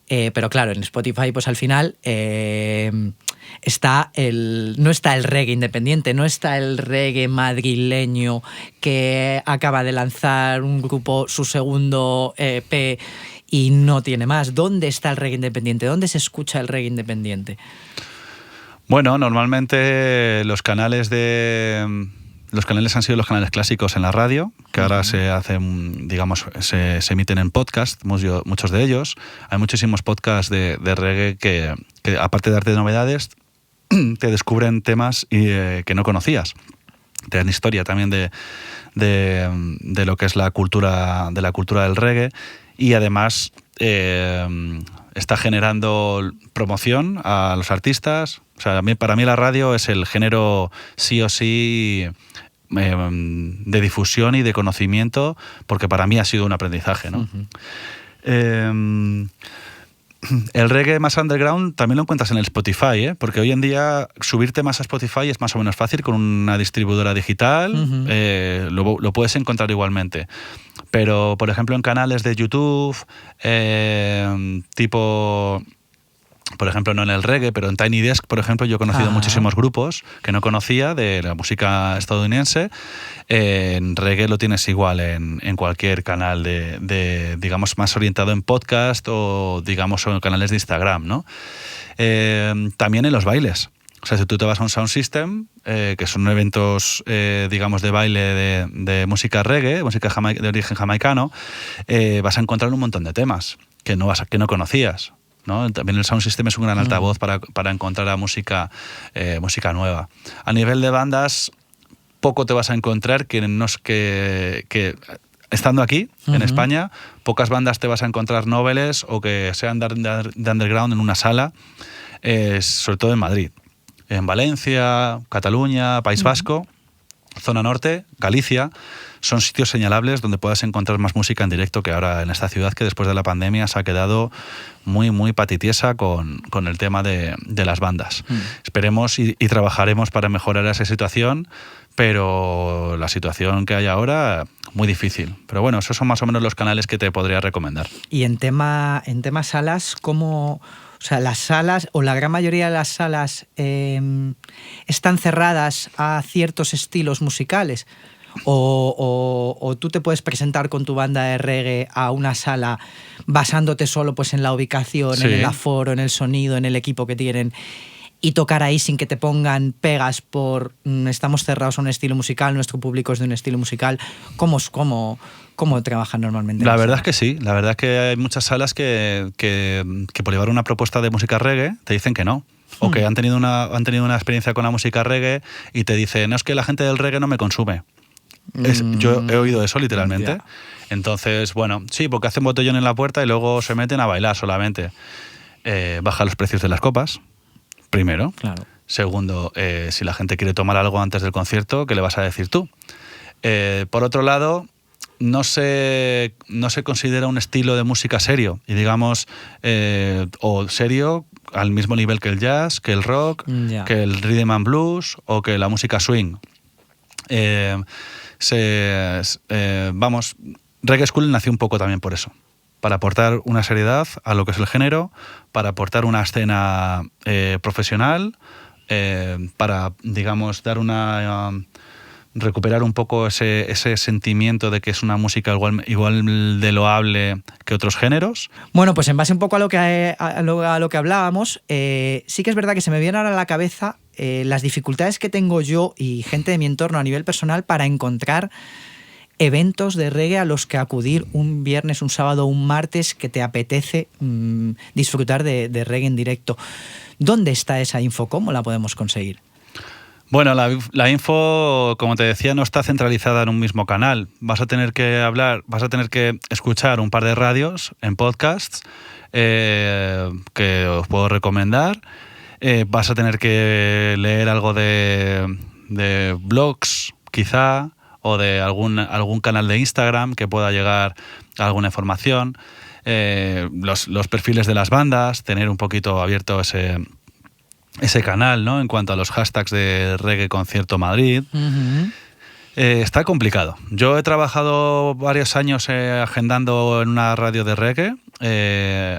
Pero claro, en Spotify pues al final no está el reggae independiente, no está el reggae madrileño que acaba de lanzar un grupo su segundo EP y no tiene más. ¿Dónde está el reggae independiente? ¿Dónde se escucha el reggae independiente? Bueno, normalmente los canales han sido los canales clásicos en la radio, que ahora se hacen, digamos, se emiten en podcast, muchos de ellos. Hay muchísimos podcasts de reggae que aparte de darte novedades, te descubren temas que no conocías. Te dan historia también de lo que es la cultura del reggae, y además está generando promoción a los artistas. O sea, para mí la radio es el género sí o sí de difusión y de conocimiento, porque para mí ha sido un aprendizaje, ¿no? El reggae más underground también lo encuentras en el Spotify, porque hoy en día subir temas a Spotify es más o menos fácil con una distribuidora digital, lo puedes encontrar igualmente. Pero, por ejemplo, en canales de YouTube, tipo... Por ejemplo, no en el reggae, pero en Tiny Desk, por ejemplo, yo he conocido muchísimos grupos que no conocía de la música estadounidense. En reggae lo tienes igual en cualquier canal digamos, más orientado en podcast o, digamos, en canales de Instagram, ¿no? También en los bailes. O sea, si tú te vas a un sound system, que son eventos, digamos, de baile de música reggae, música de origen jamaicano, vas a encontrar un montón de temas que no conocías, ¿no? También el sound system es un gran altavoz para encontrar música nueva. A nivel de bandas, poco te vas a encontrar que estando aquí, en España, pocas bandas te vas a encontrar noveles o que sean de underground en una sala, sobre todo en Madrid. En Valencia, Cataluña, País Vasco, zona norte, Galicia, son sitios señalables donde puedas encontrar más música en directo que ahora en esta ciudad, que después de la pandemia se ha quedado muy, muy patitiesa con el tema de las bandas. Esperemos y trabajaremos para mejorar esa situación, pero la situación que hay ahora, muy difícil. Pero bueno, esos son más o menos los canales que te podría recomendar. Y en tema salas, ¿cómo...? O sea, las salas, o la gran mayoría de las salas, están cerradas a ciertos estilos musicales. O tú te puedes presentar con tu banda de reggae a una sala basándote solo pues en la ubicación, en el aforo, en el sonido, en el equipo que tienen, y tocar ahí sin que te pongan pegas por estamos cerrados a un estilo musical, nuestro público es de un estilo musical. ¿Cómo trabajan normalmente? La verdad es que sí. La verdad es que hay muchas salas que por llevar una propuesta de música reggae te dicen que no. O que han tenido una experiencia con la música reggae y te dicen, no, es que la gente del reggae no me consume. Yo he oído eso literalmente. Yeah. Entonces, bueno, sí, porque hacen botellón en la puerta y luego se meten a bailar solamente. Baja los precios de las copas, primero. Claro. Segundo, si la gente quiere tomar algo antes del concierto, ¿qué le vas a decir tú? Por otro lado, no se considera un estilo de música serio. Y digamos, o serio al mismo nivel que el jazz, que el rock, que el rhythm and blues o que la música swing. Reggae School nació un poco también por eso, para aportar una seriedad a lo que es el género, para aportar una escena profesional, para, digamos, recuperar un poco ese sentimiento de que es una música igual de loable que otros géneros. Bueno, pues en base un poco a lo que hablábamos, sí que es verdad que se me viene ahora a la cabeza las dificultades que tengo yo y gente de mi entorno a nivel personal para encontrar eventos de reggae a los que acudir un viernes, un sábado, un martes que te apetece disfrutar de reggae en directo. ¿Dónde está esa info? ¿Cómo la podemos conseguir? Bueno, la info, como te decía, no está centralizada en un mismo canal. Vas a tener que escuchar un par de radios en podcasts que os puedo recomendar. Vas a tener que leer algo de blogs, quizá, o de algún canal de Instagram que pueda llegar a alguna información. Los perfiles de las bandas, tener un poquito abierto ese canal, ¿no? En cuanto a los hashtags de Reggae Concierto Madrid. Está complicado. Yo he trabajado varios años agendando en una radio de reggae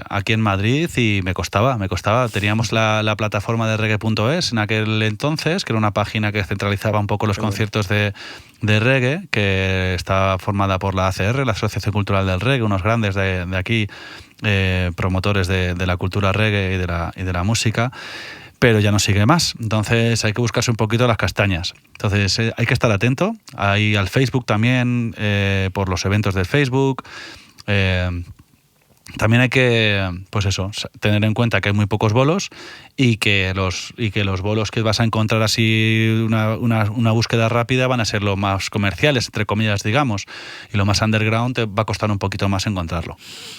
aquí en Madrid y me costaba. Teníamos la plataforma de reggae.es en aquel entonces, que era una página que centralizaba un poco los conciertos de reggae, que estaba formada por la ACR, la Asociación Cultural del Reggae, unos grandes de aquí, promotores de la cultura reggae y de la música. Pero ya no sigue más. Entonces hay que buscarse un poquito las castañas. Entonces hay que estar atento. Hay al Facebook también, por los eventos del Facebook. También hay que, pues eso, tener en cuenta que hay muy pocos bolos y que los bolos que vas a encontrar así, una búsqueda rápida, van a ser los más comerciales, entre comillas, digamos. Y lo más underground te va a costar un poquito más encontrarlo.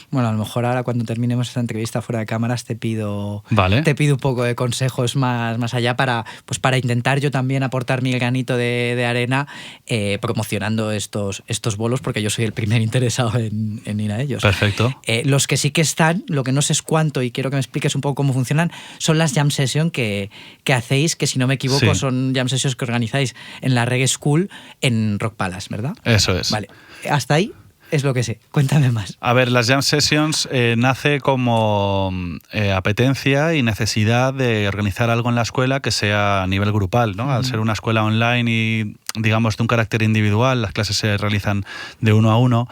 Bueno, a lo mejor ahora cuando terminemos esta entrevista fuera de cámaras te pido un poco de consejos más allá para intentar yo también aportar mi granito de arena promocionando estos bolos, porque yo soy el primer interesado en ir a ellos. Perfecto. Los que sí que están, lo que no sé es cuánto, y quiero que me expliques un poco cómo funcionan, son las jam sessions que hacéis, que si no me equivoco son jam sessions que organizáis en la Reggae School en Rock Palace, ¿verdad? Eso es. Vale, hasta ahí es lo que sé. Cuéntame más. A ver, las jam sessions nace como apetencia y necesidad de organizar algo en la escuela que sea a nivel grupal, ¿no? Al ser una escuela online y, digamos, de un carácter individual, las clases se realizan de uno a uno.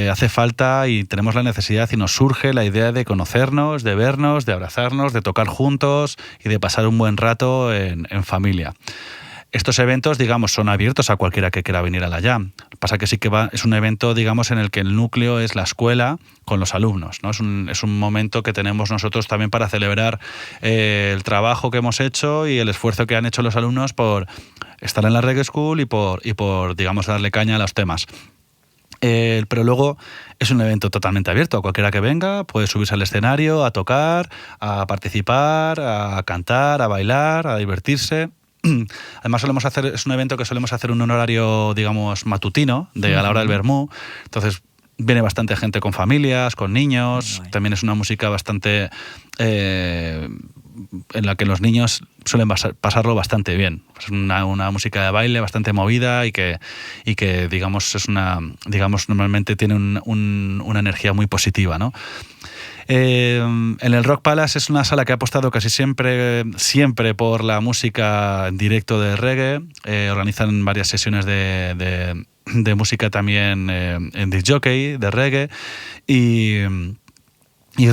Hace falta y tenemos la necesidad y nos surge la idea de conocernos, de vernos, de abrazarnos, de tocar juntos y de pasar un buen rato en familia. Estos eventos, digamos, son abiertos a cualquiera que quiera venir a la jam. Lo que pasa que sí que es un evento, digamos, en el que el núcleo es la escuela con los alumnos, ¿no? Es un momento que tenemos nosotros también para celebrar el trabajo que hemos hecho y el esfuerzo que han hecho los alumnos por estar en la Reggae School y por digamos, darle caña a los temas. Pero luego es un evento totalmente abierto. A cualquiera que venga puede subirse al escenario, a tocar, a participar, a cantar, a bailar, a divertirse. Además es un evento que solemos hacer en un horario, digamos, matutino, a la hora del vermú. Entonces viene bastante gente con familias, con niños. También es una música bastante en la que los niños suelen pasarlo bastante bien. Es una música de baile bastante movida y que digamos normalmente tiene una energía muy positiva, ¿no? En el Rock Palace es una sala que ha apostado casi siempre por la música en directo de reggae. Organizan varias sesiones de música también en disc jockey, de reggae, y es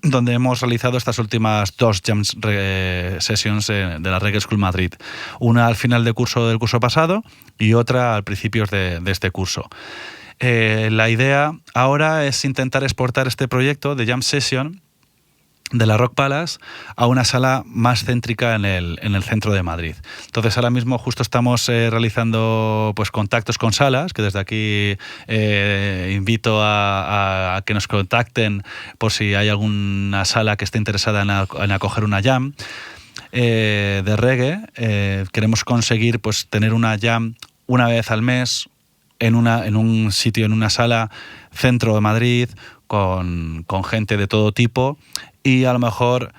donde hemos realizado estas últimas 2 jam sessions de la Reggae School Madrid. Una al final del curso pasado y otra al principio de este curso. La idea ahora es intentar exportar este proyecto de jam session de la Rock Palace a una sala más céntrica en el centro de Madrid. Entonces ahora mismo justo estamos realizando pues contactos con salas, que desde aquí invito a que nos contacten por si hay alguna sala que esté interesada en acoger una jam de reggae. Queremos conseguir pues tener una jam una vez al mes en un sitio, en una sala centro de Madrid, con gente de todo tipo, y a lo mejor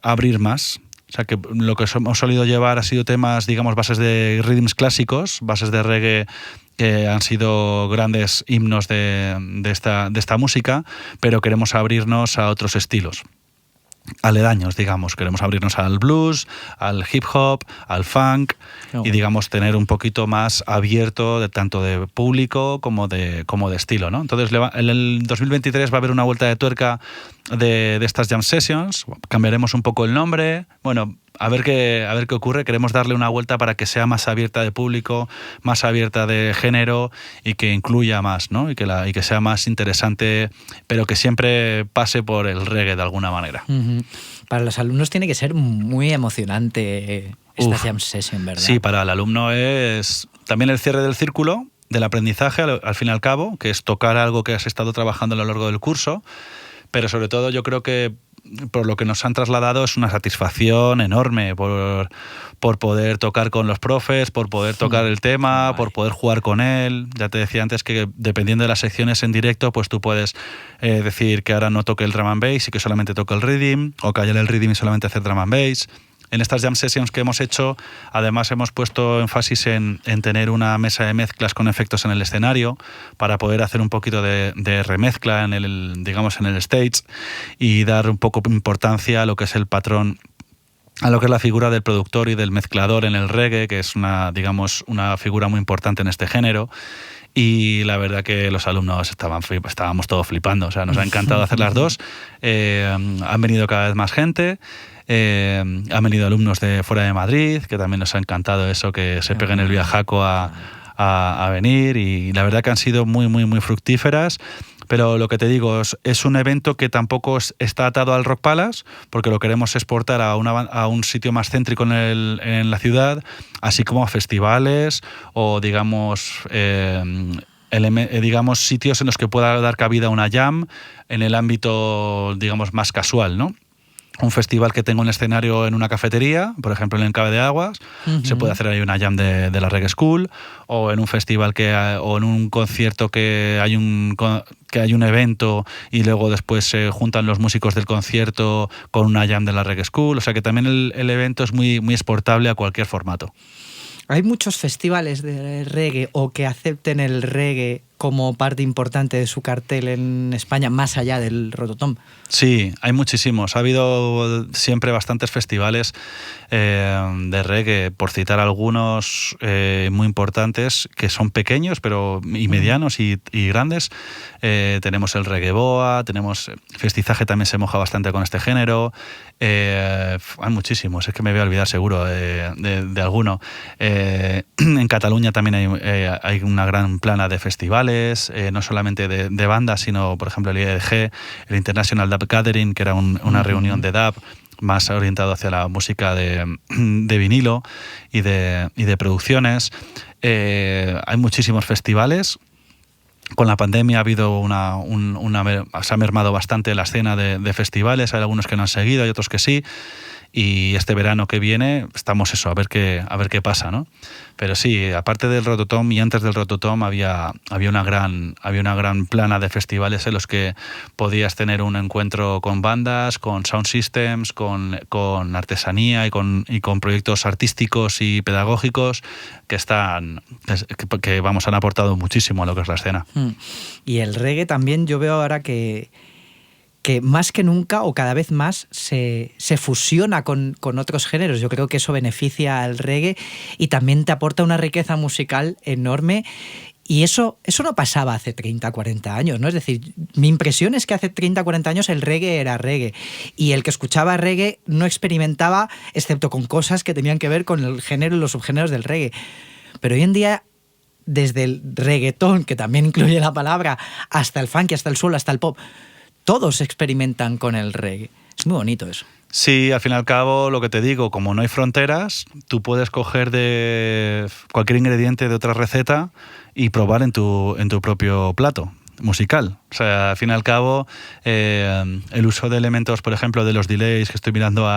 abrir más. O sea, que lo que hemos solido llevar ha sido temas, digamos, bases de rhythms clásicos, bases de reggae que han sido grandes himnos de esta música, pero queremos abrirnos a otros estilos aledaños, digamos. Queremos abrirnos al blues, al hip hop, al funk, y digamos tener un poquito más abierto tanto de público como de estilo, ¿no? Entonces en el 2023 va a haber una vuelta de tuerca de estas jam sessions. Cambiaremos un poco el nombre. Bueno, a ver qué ocurre. Queremos darle una vuelta para que sea más abierta de público, más abierta de género y que incluya más, ¿no? Y que sea más interesante, pero que siempre pase por el reggae de alguna manera. Para los alumnos tiene que ser muy emocionante esta jam session, ¿verdad? Sí, para el alumno es también el cierre del círculo del aprendizaje, al fin y al cabo, que es tocar algo que has estado trabajando a lo largo del curso, pero sobre todo yo creo que por lo que nos han trasladado es una satisfacción enorme por poder tocar con los profes, por poder tocar el tema, por poder jugar con él. Ya te decía antes que dependiendo de las secciones en directo, pues tú puedes decir que ahora no toque el drum and bass y que solamente toque el rhythm, o callar el rhythm y solamente hacer drum and bass. En estas jam sessions que hemos hecho, además hemos puesto énfasis en tener una mesa de mezclas con efectos en el escenario para poder hacer un poquito de remezcla en el stage y dar un poco de importancia a lo que es el patrón, a lo que es la figura del productor y del mezclador en el reggae, que es una figura muy importante en este género. Y la verdad que los alumnos estábamos todos flipando, o sea, nos ha encantado hacer las dos. Han venido cada vez más gente. Han venido alumnos de fuera de Madrid, que también nos ha encantado eso, que se peguen el viajaco a venir, y la verdad que han sido muy, muy, muy fructíferas. Pero lo que te digo, es un evento que tampoco está atado al Rock Palace, porque lo queremos exportar a un sitio más céntrico en la ciudad, así como a festivales o digamos sitios en los que pueda dar cabida una jam en el ámbito, digamos, más casual, ¿no? Un festival que tenga un escenario en una cafetería, por ejemplo en el Cave de Aguas, se puede hacer ahí una jam de la Reggae School, o en un festival o en un concierto que hay un evento y luego después se juntan los músicos del concierto con una jam de la Reggae School. O sea que también el evento es muy, muy exportable a cualquier formato. ¿Hay muchos festivales de reggae o que acepten el reggae como parte importante de su cartel en España, más allá del Rototom? Sí, hay muchísimos. Ha habido siempre bastantes festivales de reggae, por citar algunos muy importantes, que son pequeños y medianos y grandes. Tenemos el Reggae Boa, tenemos Festizaje, también se moja bastante con este género. Hay muchísimos, es que me voy a olvidar seguro de alguno. En Cataluña también hay una gran plana de festivales, no solamente de bandas, sino por ejemplo el IEDG, el International Dub Gathering, que era una reunión de dub más orientado hacia la música de vinilo y de producciones. Hay muchísimos festivales. Con la pandemia ha habido se ha mermado bastante la escena de festivales. Hay algunos que no han seguido, hay otros que sí. Y este verano que viene estamos a ver qué pasa, ¿no? Pero sí, aparte del Rototom y antes del Rototom había una gran plana de festivales en los que podías tener un encuentro con bandas, con sound systems, con artesanía y con proyectos artísticos y pedagógicos que han aportado muchísimo a lo que es la escena. Y el reggae también, yo veo ahora que más que nunca o cada vez más se fusiona con otros géneros. Yo creo que eso beneficia al reggae y también te aporta una riqueza musical enorme. Y eso no pasaba hace 30, 40 años, ¿no? Es decir, mi impresión es que hace 30, 40 años el reggae era reggae y el que escuchaba reggae no experimentaba, excepto con cosas que tenían que ver con el género y los subgéneros del reggae. Pero hoy en día, desde el reggaetón, que también incluye la palabra, hasta el funky, hasta el soul, hasta el pop, todos experimentan con el reggae. Es muy bonito eso. Sí, al fin y al cabo, lo que te digo, como no hay fronteras, tú puedes coger de cualquier ingrediente de otra receta y probar en tu propio plato musical. O sea, al fin y al cabo, el uso de elementos, por ejemplo, de los delays, que estoy mirando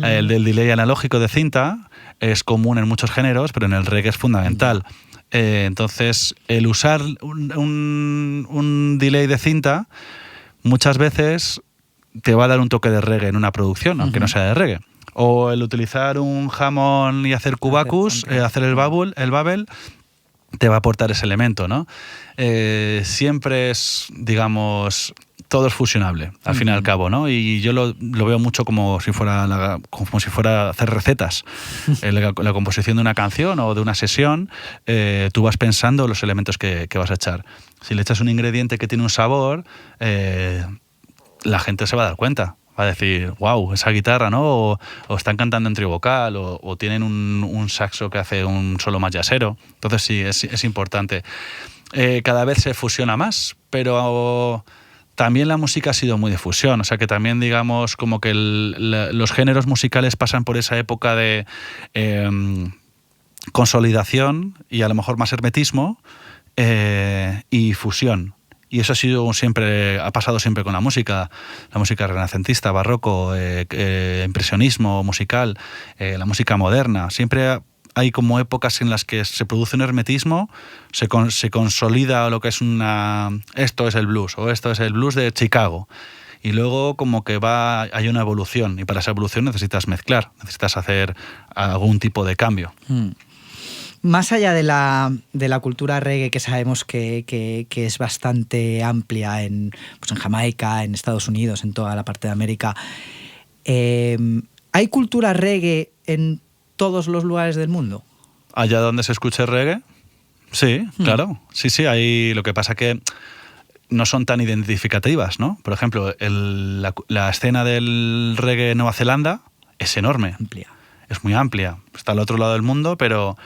el del delay analógico de cinta, es común en muchos géneros, pero en el reggae es fundamental. Entonces, el usar un delay de cinta muchas veces te va a dar un toque de reggae en una producción, aunque no sea de reggae. O el utilizar un Hammond y hacer cubacus, hacer el babel, te va a aportar ese elemento, ¿no? Siempre es, digamos, todo es fusionable, al fin y al cabo, ¿no? Y yo lo veo mucho como si fuera hacer recetas. La composición de una canción o de una sesión, tú vas pensando los elementos que vas a echar. Si le echas un ingrediente que tiene un sabor, la gente se va a dar cuenta. Va a decir, wow, esa guitarra, ¿no? O están cantando en trío vocal, o tienen un saxo que hace un solo más jazzero. Entonces sí, es importante. Cada vez se fusiona más, pero también la música ha sido muy de fusión. O sea que también, digamos, como que los géneros musicales pasan por esa época de consolidación y a lo mejor más hermetismo y fusión. Y eso ha pasado siempre con la música renacentista, barroco, impresionismo musical, la música moderna. Siempre hay como épocas en las que se produce un hermetismo, se consolida lo que es esto es el blues, o esto es el blues de Chicago. y luego como que hay una evolución, y para esa evolución necesitas mezclar, necesitas hacer algún tipo de cambio. Más allá de la cultura reggae, que sabemos que es bastante amplia en Jamaica, en Estados Unidos, en toda la parte de América, ¿hay cultura reggae en todos los lugares del mundo? Allá donde se escuche reggae, sí, claro. Sí, hay. Lo que pasa que no son tan identificativas, ¿no? Por ejemplo, la escena del reggae en Nueva Zelanda es enorme. Amplia. Es muy amplia. Está al otro lado del mundo, pero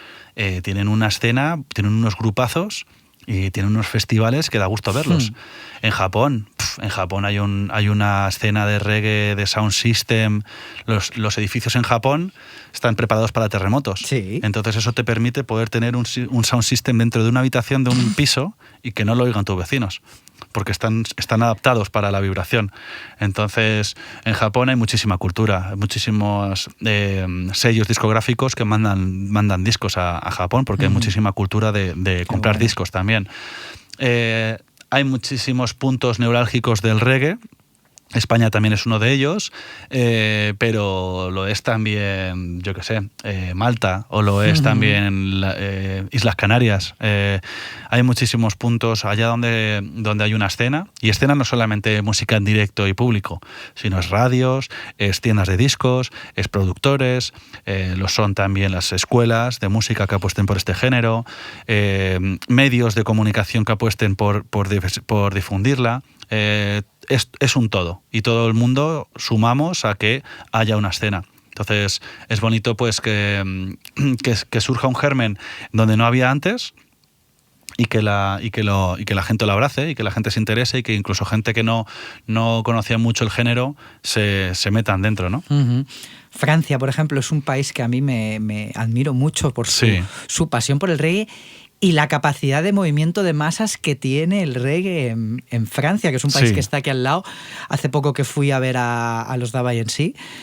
tienen una escena, tienen unos grupazos y tienen unos festivales que da gusto verlos. En Japón hay una escena de reggae, de sound system. Los edificios en Japón están preparados para terremotos. Sí. Entonces eso te permite poder tener un sound system dentro de una habitación de un piso y que no lo oigan tus vecinos, porque están adaptados para la vibración. Entonces, en Japón hay muchísima cultura, muchísimos sellos discográficos que mandan discos a Japón, porque hay muchísima cultura de comprar discos también. Hay muchísimos puntos neurálgicos del reggae. España también es uno de ellos, pero lo es también, yo qué sé, Malta, o lo es también Islas Canarias. Hay muchísimos puntos allá donde hay una escena, y escena no solamente música en directo y público, sino es radios, es tiendas de discos, es productores, lo son también las escuelas de música que apuesten por este género, medios de comunicación que apuesten por difundirla. Es un todo, y todo el mundo sumamos a que haya una escena. Entonces es bonito pues que surja un germen donde no había antes, y que la gente lo abrace, y que la gente se interese, y que incluso gente que no conocía mucho el género se metan dentro, ¿no? Francia, por ejemplo, es un país que a mí me admiro mucho por su pasión por el reggae y la capacidad de movimiento de masas que tiene el reggae en Francia, que es un país que está aquí al lado. Hace poco que fui a ver a los Dava en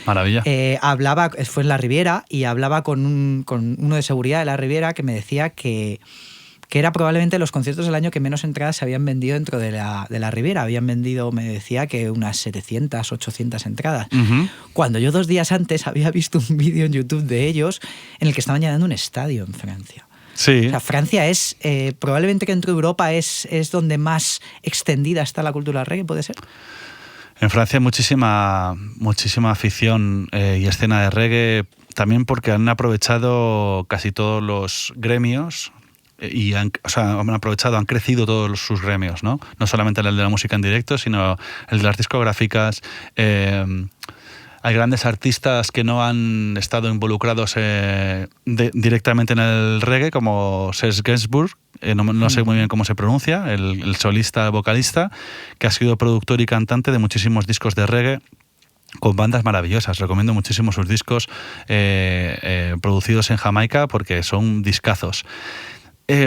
Maravilla. Fue en la Riviera, y hablaba con uno de seguridad de la Riviera, que me decía que era probablemente los conciertos del año que menos entradas se habían vendido dentro de la Riviera. Habían vendido, me decía, que unas 700, 800 entradas. Cuando yo 2 días antes había visto un vídeo en YouTube de ellos en el que estaban llenando un estadio en Francia. Sí. O sea, Francia es, probablemente que dentro de Europa es donde más extendida está la cultura reggae, ¿puede ser? En Francia hay muchísima afición y escena de reggae, también porque han aprovechado casi todos los gremios, han crecido todos sus gremios, ¿no? No solamente el de la música en directo, sino el de las discográficas. Hay grandes artistas que no han estado involucrados directamente en el reggae, como Serge Gainsbourg, no sé muy bien cómo se pronuncia, el solista vocalista, que ha sido productor y cantante de muchísimos discos de reggae, con bandas maravillosas. Recomiendo muchísimo sus discos producidos en Jamaica, porque son discazos.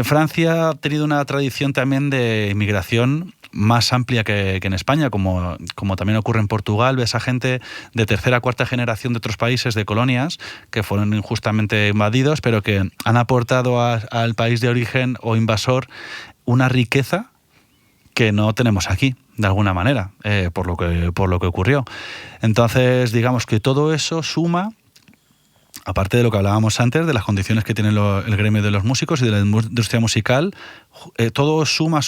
Francia ha tenido una tradición también de inmigración más amplia que en España, como también ocurre en Portugal. Ves a gente de tercera, cuarta generación de otros países, de colonias, que fueron injustamente invadidos, pero que han aportado al país de origen o invasor una riqueza que no tenemos aquí, de alguna manera, por lo que ocurrió. Entonces, digamos que todo eso suma, aparte de lo que hablábamos antes, de las condiciones que tiene el gremio de los músicos y de la industria musical, todo suma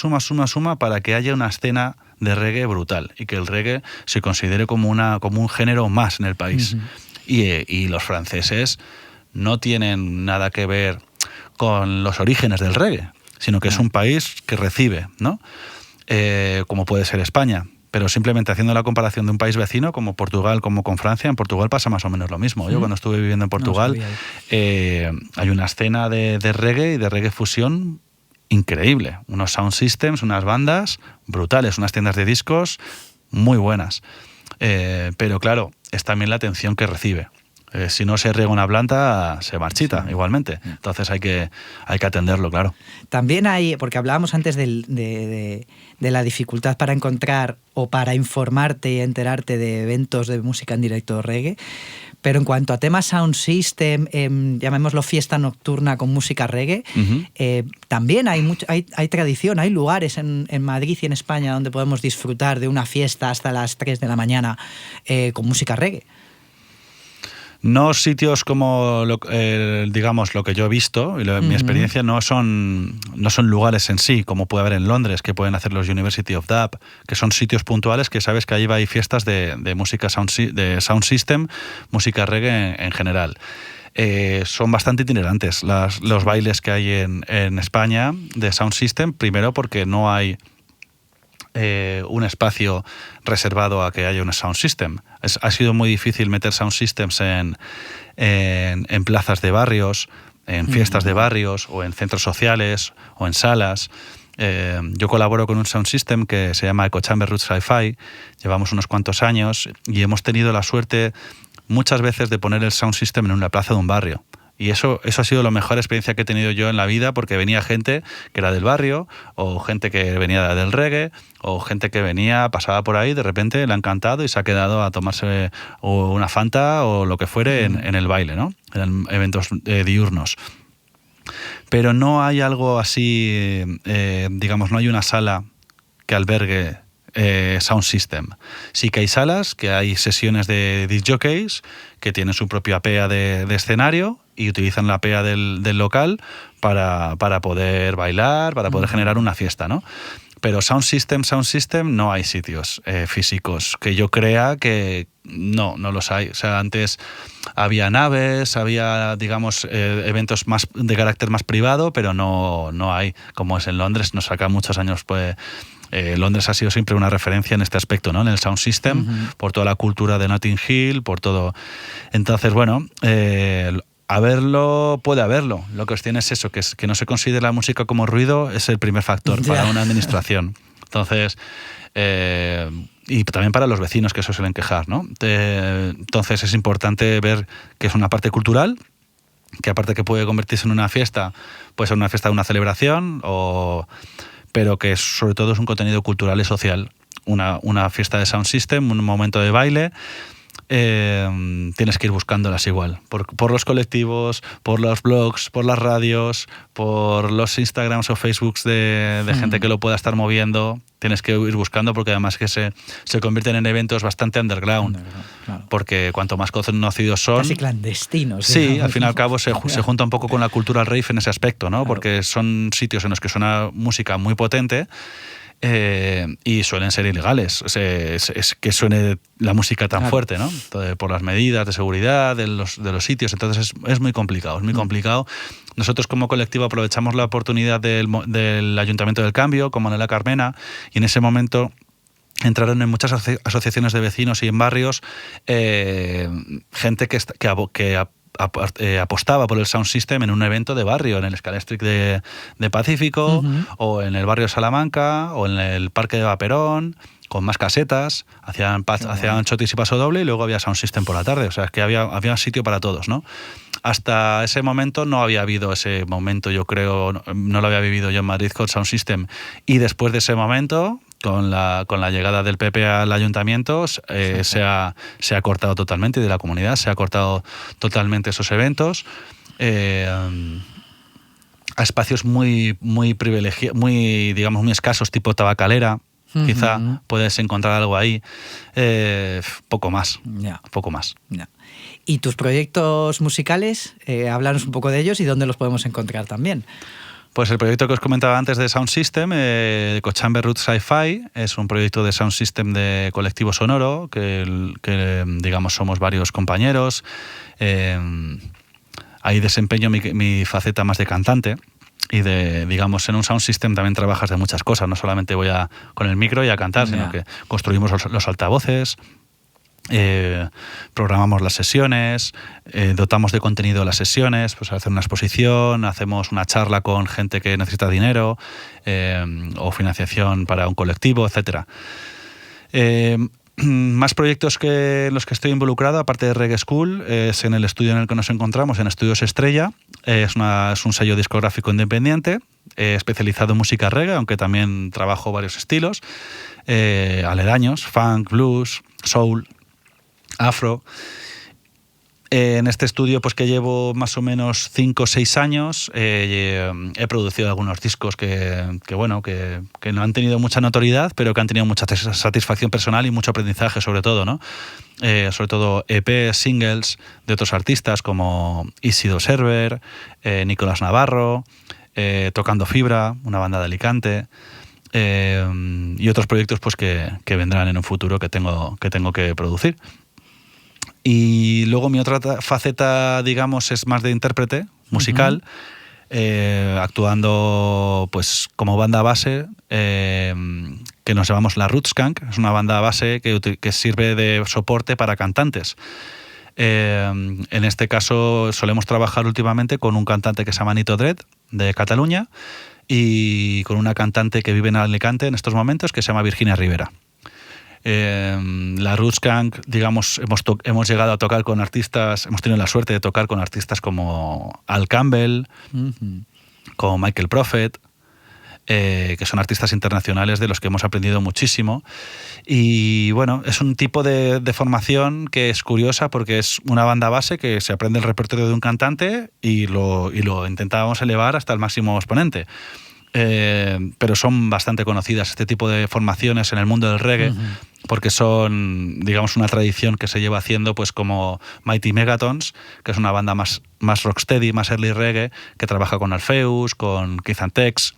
para que haya una escena de reggae brutal, y que el reggae se considere como un género más en el país. Y los franceses no tienen nada que ver con los orígenes del reggae, sino que es un país que recibe, ¿no? Como puede ser España. Pero simplemente haciendo la comparación de un país vecino como Portugal, como con Francia, en Portugal pasa más o menos lo mismo. Yo cuando estuve viviendo en Portugal, hay una escena de reggae y de reggae fusión increíble. Unos sound systems, unas bandas brutales, unas tiendas de discos muy buenas. Pero claro, es también la atención que recibe. Si no se riega una planta, se marchita igualmente. Entonces hay que atenderlo, claro. También hay, porque hablábamos antes de la dificultad para encontrar o para informarte y enterarte de eventos de música en directo reggae, Pero en cuanto a temas sound system, llamémoslo fiesta nocturna con música reggae, también hay tradición, hay lugares en Madrid y en España donde podemos disfrutar de una fiesta hasta las 3 de la mañana con música reggae. No sitios como, digamos, lo que yo he visto, y mi experiencia no son lugares en sí, como puede haber en Londres, que pueden hacer los University of Dub, que son sitios puntuales que sabes que ahí hay fiestas de música de sound system, música reggae en general. Son bastante itinerantes los bailes que hay en España de sound system, primero porque no hay un espacio reservado a que haya un sound system. Ha sido muy difícil meter sound systems en plazas de barrios, en fiestas de barrios o en centros sociales o en salas. Yo colaboro con un sound system que se llama Echo Chamber Roots Hi-Fi. Llevamos unos cuantos años y hemos tenido la suerte muchas veces de poner el sound system en una plaza de un barrio. Y eso ha sido la mejor experiencia que he tenido yo en la vida, porque venía gente que era del barrio, o gente que venía del reggae, o gente que pasaba por ahí, de repente le ha encantado y se ha quedado a tomarse una Fanta o lo que fuere en el baile, ¿no? En eventos diurnos. Pero no hay algo así, digamos, no hay una sala que albergue sound system. Sí que hay salas, que hay sesiones de disc jockeys que tienen su propia PEA de escenario y utilizan la PEA del local para poder bailar, para poder generar una fiesta, ¿no? Pero sound system, no hay sitios físicos que yo crea que no los hay. O sea, antes había naves, había, digamos, eventos más de carácter más privado, pero no hay, como es en Londres. Nos saca muchos años, pues. Londres ha sido siempre una referencia en este aspecto, ¿no? En el sound system, por toda la cultura de Notting Hill, por todo. Entonces, bueno, puede haberlo. Lo que os tiene es eso, que no se considera la música como ruido, es el primer factor para una administración. Entonces, y también para los vecinos, que eso suelen quejar, ¿no? Entonces es importante ver que es una parte cultural, que aparte que puede convertirse en una fiesta, puede ser una fiesta de una celebración, pero que sobre todo es un contenido cultural y social. Una fiesta de sound system, un momento de baile, tienes que ir buscándolas igual, por los colectivos, por los blogs, por las radios, por los Instagrams o Facebooks de gente que lo pueda estar moviendo. Tienes que ir buscando, porque además que se convierten en eventos bastante underground, claro. Porque cuanto más conocidos son... Casi clandestinos. Sí, digamos. Al fin y al cabo se junta un poco con la cultura rave en ese aspecto, ¿no? Claro. Porque son sitios en los que suena música muy potente, y suelen ser ilegales. Es que suene la música tan fuerte, ¿no? Entonces, por las medidas de seguridad de los sitios. Entonces es muy complicado, es muy complicado. Nosotros como colectivo aprovechamos la oportunidad del Ayuntamiento del Cambio, como Manela Carmena, y en ese momento entraron en muchas asociaciones de vecinos y en barrios gente que apostaba por el sound system en un evento de barrio, en el Scalestric de Pacífico, o en el barrio Salamanca, o en el Parque de Vaperón, con más casetas, hacían chotis y paso doble, y luego había sound system por la tarde. O sea, es que había sitio para todos, ¿no? Hasta ese momento no había habido ese momento, yo creo, no lo había vivido yo en Madrid con sound system. Y después de ese momento, con la llegada del PP al ayuntamiento, se ha cortado totalmente, de la comunidad se ha cortado totalmente esos eventos, a espacios muy privilegiados, digamos, muy escasos, tipo Tabacalera. Quizá puedes encontrar algo ahí, poco más. ¿Y tus proyectos musicales? Háblanos un poco de ellos y dónde los podemos encontrar también. Pues el proyecto que os comentaba antes de Sound System, Echo Chamber Roots Hi-Fi, es un proyecto de Sound System de colectivo sonoro, que digamos somos varios compañeros. Ahí desempeño mi faceta más de cantante. Y digamos, en un sound system también trabajas de muchas cosas, no solamente voy con el micro y a cantar, sino que construimos los altavoces, programamos las sesiones, dotamos de contenido las sesiones, pues hacer una exposición, hacemos una charla con gente que necesita dinero, o financiación para un colectivo, etcétera. Más proyectos en los que estoy involucrado, aparte de Reggae School, es en el estudio en el que nos encontramos, en Estudios Estrella. Es un sello discográfico independiente, especializado en música reggae, aunque también trabajo varios estilos, aledaños, funk, blues, soul, afro. En este estudio, pues que llevo más o menos 5 o 6 años, he producido algunos discos que no han tenido mucha notoriedad, pero que han tenido mucha satisfacción personal y mucho aprendizaje, sobre todo, ¿no? Sobre todo EP, singles de otros artistas como Isidro Server, Nicolás Navarro, Tocando Fibra, una banda de Alicante, y otros proyectos pues que vendrán en un futuro que tengo que producir. Y luego mi otra faceta, digamos, es más de intérprete musical, actuando pues como banda base, que nos llamamos la Rootskank. Es una banda base que sirve de soporte para cantantes. En este caso solemos trabajar últimamente con un cantante que se llama Nito Dred, de Cataluña, y con una cantante que vive en Alicante en estos momentos, que se llama Virginia Rivera. La Rootskank, digamos, hemos llegado a tocar con artistas, hemos tenido la suerte de tocar con artistas como Al Campbell, como Michael Prophet, que son artistas internacionales de los que hemos aprendido muchísimo. Y bueno, es un tipo de formación que es curiosa porque es una banda base que se aprende el repertorio de un cantante y lo intentábamos elevar hasta el máximo exponente. Pero son bastante conocidas este tipo de formaciones en el mundo del reggae, porque son, digamos, una tradición que se lleva haciendo, pues como Mighty Megatons, que es una banda más rocksteady, más early reggae, que trabaja con Orpheus, con Keith and Tex.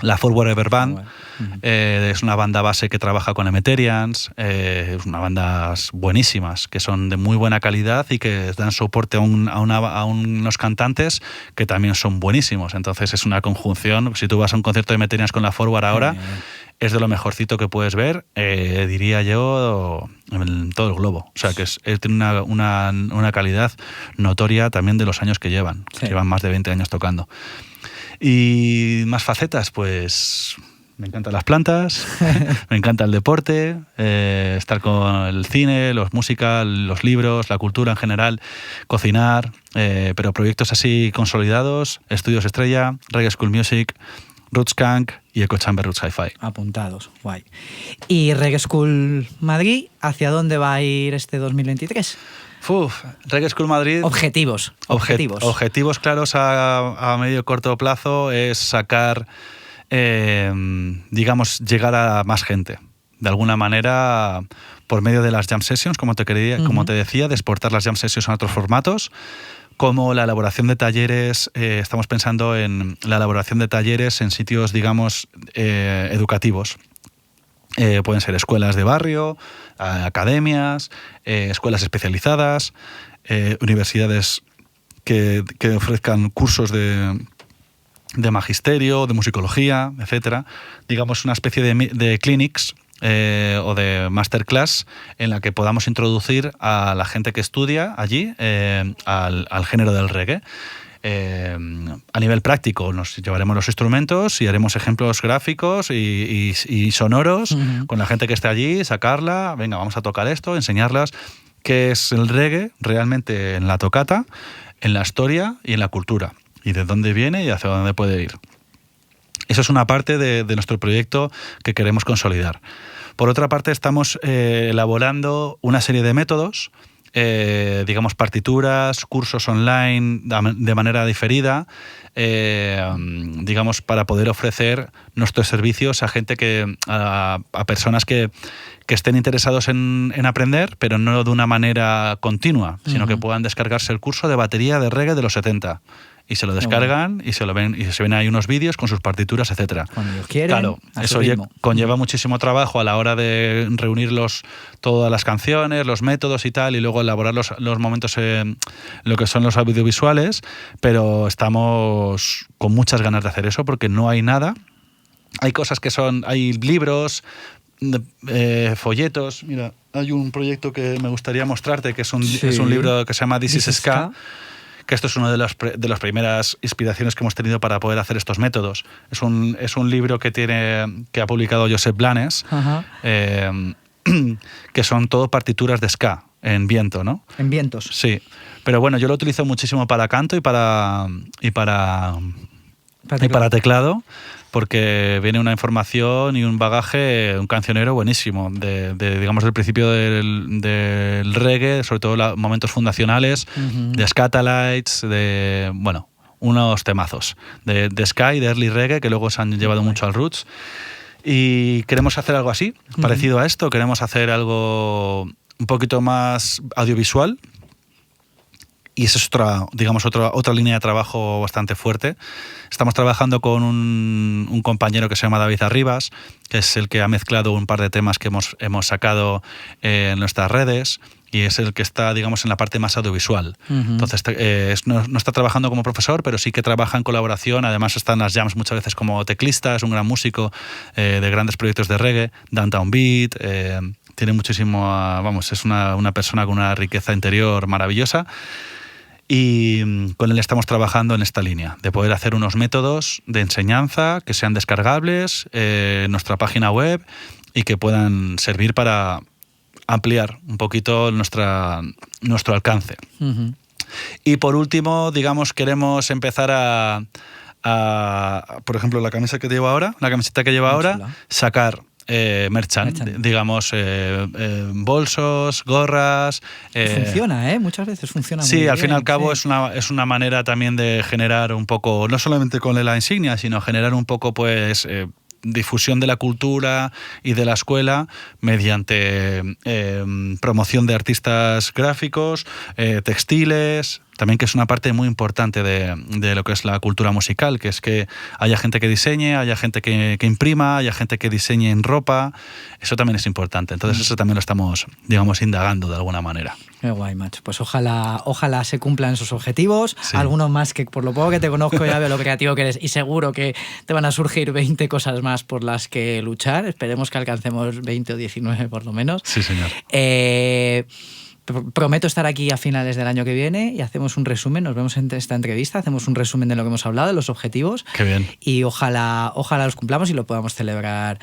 La Forward Ever Band es una banda base que trabaja con Emeterians, es unas bandas buenísimas, que son de muy buena calidad y que dan soporte a unos cantantes que también son buenísimos. Entonces es una conjunción. Si tú vas a un concierto de Emeterians con la Forward ahora, es de lo mejorcito que puedes ver, diría yo, en todo el globo. O sea, que tiene una calidad notoria también de los años que llevan. Sí. Llevan más de 20 años tocando. Y más facetas, pues me encantan las plantas, me encanta el deporte, estar con el cine, la música, los libros, la cultura en general, cocinar, pero proyectos así consolidados: Estudios Estrella, Reggae School Music, Rootskank y Echo Chamber Roots Hi-Fi. Apuntados, guay. ¿Y Reggae School Madrid, hacia dónde va a ir este 2023? Reggae School Madrid. Objetivos. Objetivos claros a medio y corto plazo es sacar, digamos, llegar a más gente. De alguna manera, por medio de las jam sessions, como te decía, de exportar las jam sessions a otros formatos, como la elaboración de talleres. Estamos pensando en la elaboración de talleres en sitios, digamos, educativos. Pueden ser escuelas de barrio, academias, escuelas especializadas, universidades que ofrezcan cursos de magisterio, de musicología, etcétera. Digamos, una especie de clinics o de masterclass en la que podamos introducir a la gente que estudia allí al género del reggae. A nivel práctico nos llevaremos los instrumentos y haremos ejemplos gráficos y sonoros con la gente que esté allí, sacarla, venga, vamos a tocar esto, enseñarlas qué es el reggae realmente en la tocata, en la historia y en la cultura, y de dónde viene y hacia dónde puede ir. Eso es una parte de nuestro proyecto que queremos consolidar. Por otra parte, estamos elaborando una serie de métodos, digamos, partituras, cursos online de manera diferida, digamos, para poder ofrecer nuestros servicios a gente a personas que estén interesados en aprender, pero no de una manera continua, sino que puedan descargarse el curso de batería de reggae de los 70. Y se lo descargan y se ven ahí unos vídeos con sus partituras, etcétera. Cuando ellos quieren. Claro, eso conlleva muchísimo trabajo a la hora de reunir todas las canciones, los métodos y tal, y luego elaborar los momentos, lo que son los audiovisuales, pero estamos con muchas ganas de hacer eso porque no hay nada. Hay cosas hay libros, folletos. Mira, hay un proyecto que me gustaría mostrarte, que es un libro que se llama This is Ska, que esto es una de las primeras inspiraciones que hemos tenido para poder hacer estos métodos. Es un libro que ha publicado Josep Blanes, que son todo partituras de ska, en viento, ¿no? En vientos. Sí. Pero bueno, yo lo utilizo muchísimo para canto y para teclado, porque viene una información y un bagaje, un cancionero buenísimo, digamos, del principio del reggae, sobre todo momentos fundacionales, de Scatalites, de, bueno, unos temazos, de Sky, de Early Reggae, que luego se han llevado mucho al Roots. Y queremos hacer algo así, parecido a esto, queremos hacer algo un poquito más audiovisual. Y esa es otra línea de trabajo bastante fuerte. Estamos trabajando con un compañero que se llama David Arribas, que es el que ha mezclado un par de temas que hemos sacado en nuestras redes, y es el que está, digamos, en la parte más audiovisual. Entonces, no está trabajando como profesor, pero sí que trabaja en colaboración. Además, está en las jams muchas veces como teclista, es un gran músico de grandes proyectos de reggae, Downtown Beat, tiene muchísimo, vamos, es una persona con una riqueza interior maravillosa. Y con él estamos trabajando en esta línea, de poder hacer unos métodos de enseñanza que sean descargables en nuestra página web y que puedan servir para ampliar un poquito nuestro alcance. Y por último, digamos, queremos empezar por ejemplo, la camiseta que llevo ahora, sacar merchant, digamos, bolsos, gorras. Funciona, muchas veces funciona muy bien. Sí, al fin y al cabo es una manera también de generar un poco, no solamente con la insignia, sino generar un poco, pues, difusión de la cultura y de la escuela mediante promoción de artistas gráficos, textiles. También, que es una parte muy importante de lo que es la cultura musical, que es que haya gente que diseñe, haya gente que imprima, haya gente que diseñe en ropa. Eso también es importante. Entonces eso también lo estamos, digamos, indagando de alguna manera. Qué guay, macho. Pues ojalá se cumplan esos objetivos. Sí. Algunos más, que por lo poco que te conozco ya veo lo creativo que eres, y seguro que te van a surgir 20 cosas más por las que luchar. Esperemos que alcancemos 20 o 19 por lo menos. Sí, señor. Prometo estar aquí a finales del año que viene y hacemos un resumen, nos vemos en esta entrevista, hacemos un resumen de lo que hemos hablado, de los objetivos. Qué bien. Y ojalá los cumplamos y lo podamos celebrar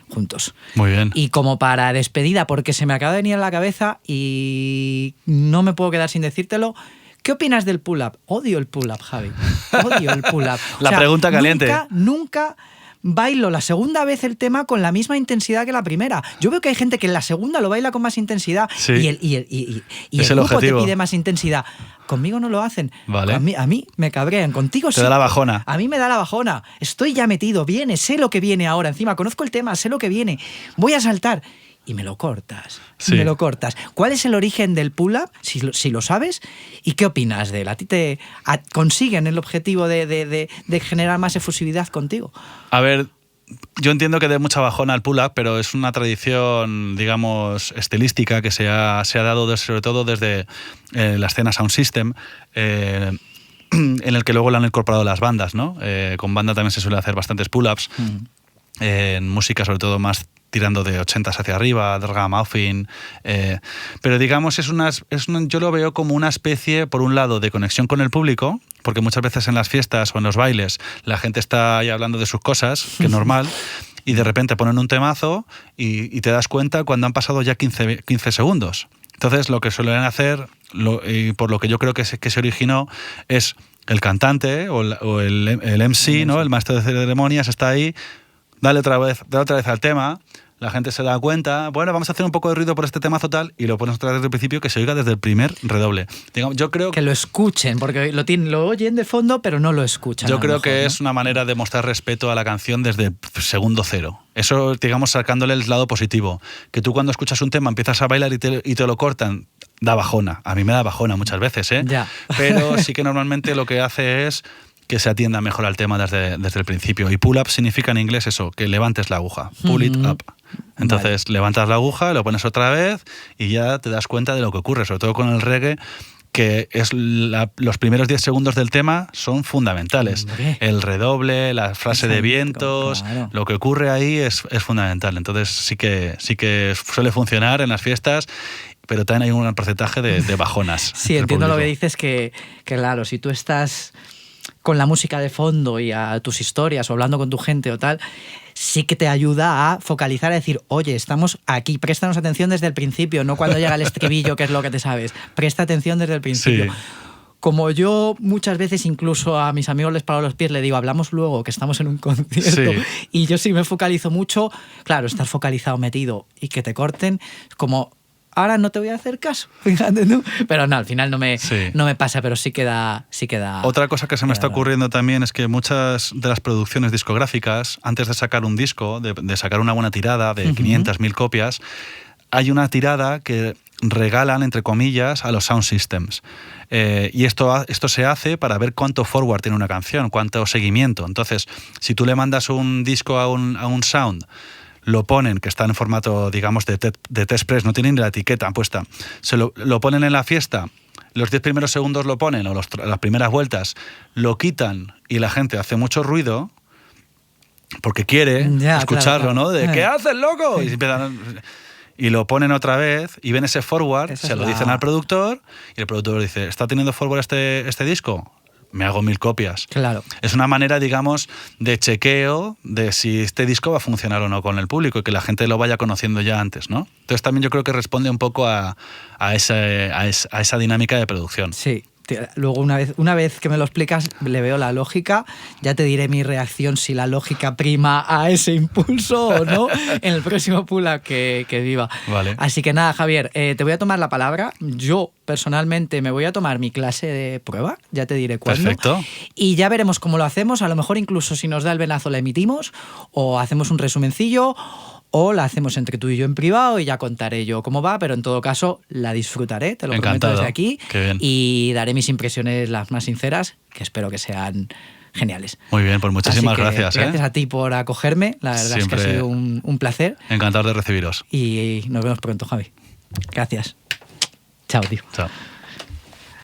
juntos. Muy bien. Y como para despedida, porque se me acaba de venir a la cabeza y no me puedo quedar sin decírtelo, ¿qué opinas del pull-up? Odio el pull-up, Javi. Odio el pull-up. La pregunta caliente. Nunca bailo la segunda vez el tema con la misma intensidad que la primera. Yo veo que hay gente que en la segunda lo baila con más intensidad, sí. y el grupo objetivo te pide más intensidad. Conmigo no lo hacen. Vale. A mí me cabrean. Contigo sí. Te da la bajona. A mí me da la bajona. Estoy ya metido. Sé lo que viene ahora. Encima, conozco el tema, sé lo que viene. Voy a saltar. Y me lo cortas. Sí. Me lo cortas. ¿Cuál es el origen del pull-up, si lo sabes? ¿Y qué opinas de él? ¿A ti consiguen el objetivo de generar más efusividad contigo? A ver, yo entiendo que dé mucha bajona al pull-up, pero es una tradición, digamos, estilística que se ha dado sobre todo desde la escena Sound System, en el que luego lo han incorporado las bandas, ¿no? Con banda también se suele hacer bastantes pull-ups, en música sobre todo más tirando de 80s hacia arriba, de ragamuffin, pero digamos yo lo veo como una especie, por un lado, de conexión con el público, porque muchas veces en las fiestas o en los bailes la gente está ahí hablando de sus cosas, que es normal, y de repente ponen un temazo y te das cuenta cuando han pasado ya 15 segundos. Entonces lo que suelen hacer, y por lo que yo creo que se originó, es el cantante o el MC, ¿no? El maestro de ceremonias está ahí, dale otra vez al tema, la gente se da cuenta, bueno, vamos a hacer un poco de ruido por este temazo tal, y lo pones otra vez desde el principio, que se oiga desde el primer redoble. Digamos, yo creo que lo escuchen, porque lo oyen de fondo, pero no lo escuchan. Yo creo que es una manera de mostrar respeto a la canción desde el segundo cero. Eso, digamos, sacándole el lado positivo. Que tú cuando escuchas un tema empiezas a bailar y te lo cortan, da bajona. A mí me da bajona muchas veces, ¿eh? Ya. Pero sí que normalmente lo que hace es que se atienda mejor al tema desde el principio. Y pull up significa en inglés eso, que levantes la aguja. Pull it up. Entonces levantas la aguja, lo pones otra vez y ya te das cuenta de lo que ocurre, sobre todo con el reggae, que es los primeros 10 segundos del tema son fundamentales. Hombre. El redoble, la frase de vientos, claro. Lo que ocurre ahí es fundamental. Entonces sí que suele funcionar en las fiestas, pero también hay un porcentaje de bajonas. Sí, entiendo lo que dices, que claro, si tú estás con la música de fondo y a tus historias o hablando con tu gente o tal, sí que te ayuda a focalizar, a decir, oye, estamos aquí, préstanos atención desde el principio, no cuando llega el estribillo, que es lo que te sabes. Presta atención desde el principio. Sí. como yo muchas veces incluso a mis amigos les paro los pies, le digo, hablamos luego, que estamos en un concierto. Sí. Y yo sí me focalizo mucho. Claro, estar focalizado, metido y que te corten, como... Ahora no te voy a hacer caso, fíjate tú. Pero no, al final no me pasa, pero sí queda. Otra cosa que se me está ocurriendo también es que muchas de las producciones discográficas, antes de sacar un disco, de sacar una buena tirada de 500, 1000 copias, hay una tirada que regalan, entre comillas, a los sound systems. Y esto se hace para ver cuánto forward tiene una canción, cuánto seguimiento. Entonces, si tú le mandas un disco a un sound, lo ponen, que está en formato, digamos, de test press, no tienen ni la etiqueta puesta, lo ponen en la fiesta, los 10 primeros segundos lo ponen, o las primeras vueltas, lo quitan y la gente hace mucho ruido porque quiere escucharlo, claro. ¿No? De ¿qué haces, loco? Sí. Y lo ponen otra vez y ven ese forward, lo dicen al productor y el productor dice, ¿está teniendo forward este disco? Me hago 1000 copias. Claro. Es una manera, digamos, de chequeo de si este disco va a funcionar o no con el público y que la gente lo vaya conociendo ya antes, ¿no? Entonces también yo creo que responde un poco a esa dinámica de producción. Sí. Luego, una vez que me lo explicas, le veo la lógica. Ya te diré mi reacción si la lógica prima a ese impulso o no en el próximo Pull-Up que viva. Vale. Así que nada, Javier, te voy a tomar la palabra. Yo, personalmente, me voy a tomar mi clase de prueba. Ya te diré cuándo. Perfecto. Y ya veremos cómo lo hacemos. A lo mejor incluso si nos da el venazo la emitimos o hacemos un resumencillo o la hacemos entre tú y yo en privado y ya contaré yo cómo va, pero en todo caso la disfrutaré, te lo prometo desde aquí. Qué bien. Y daré mis impresiones las más sinceras, que espero que sean geniales. Muy bien, pues muchísimas gracias. Gracias a ti por acogerme, la verdad es que ha sido un placer. Encantado de recibiros. Y nos vemos pronto, Javi. Gracias. Chao, tío. Chao.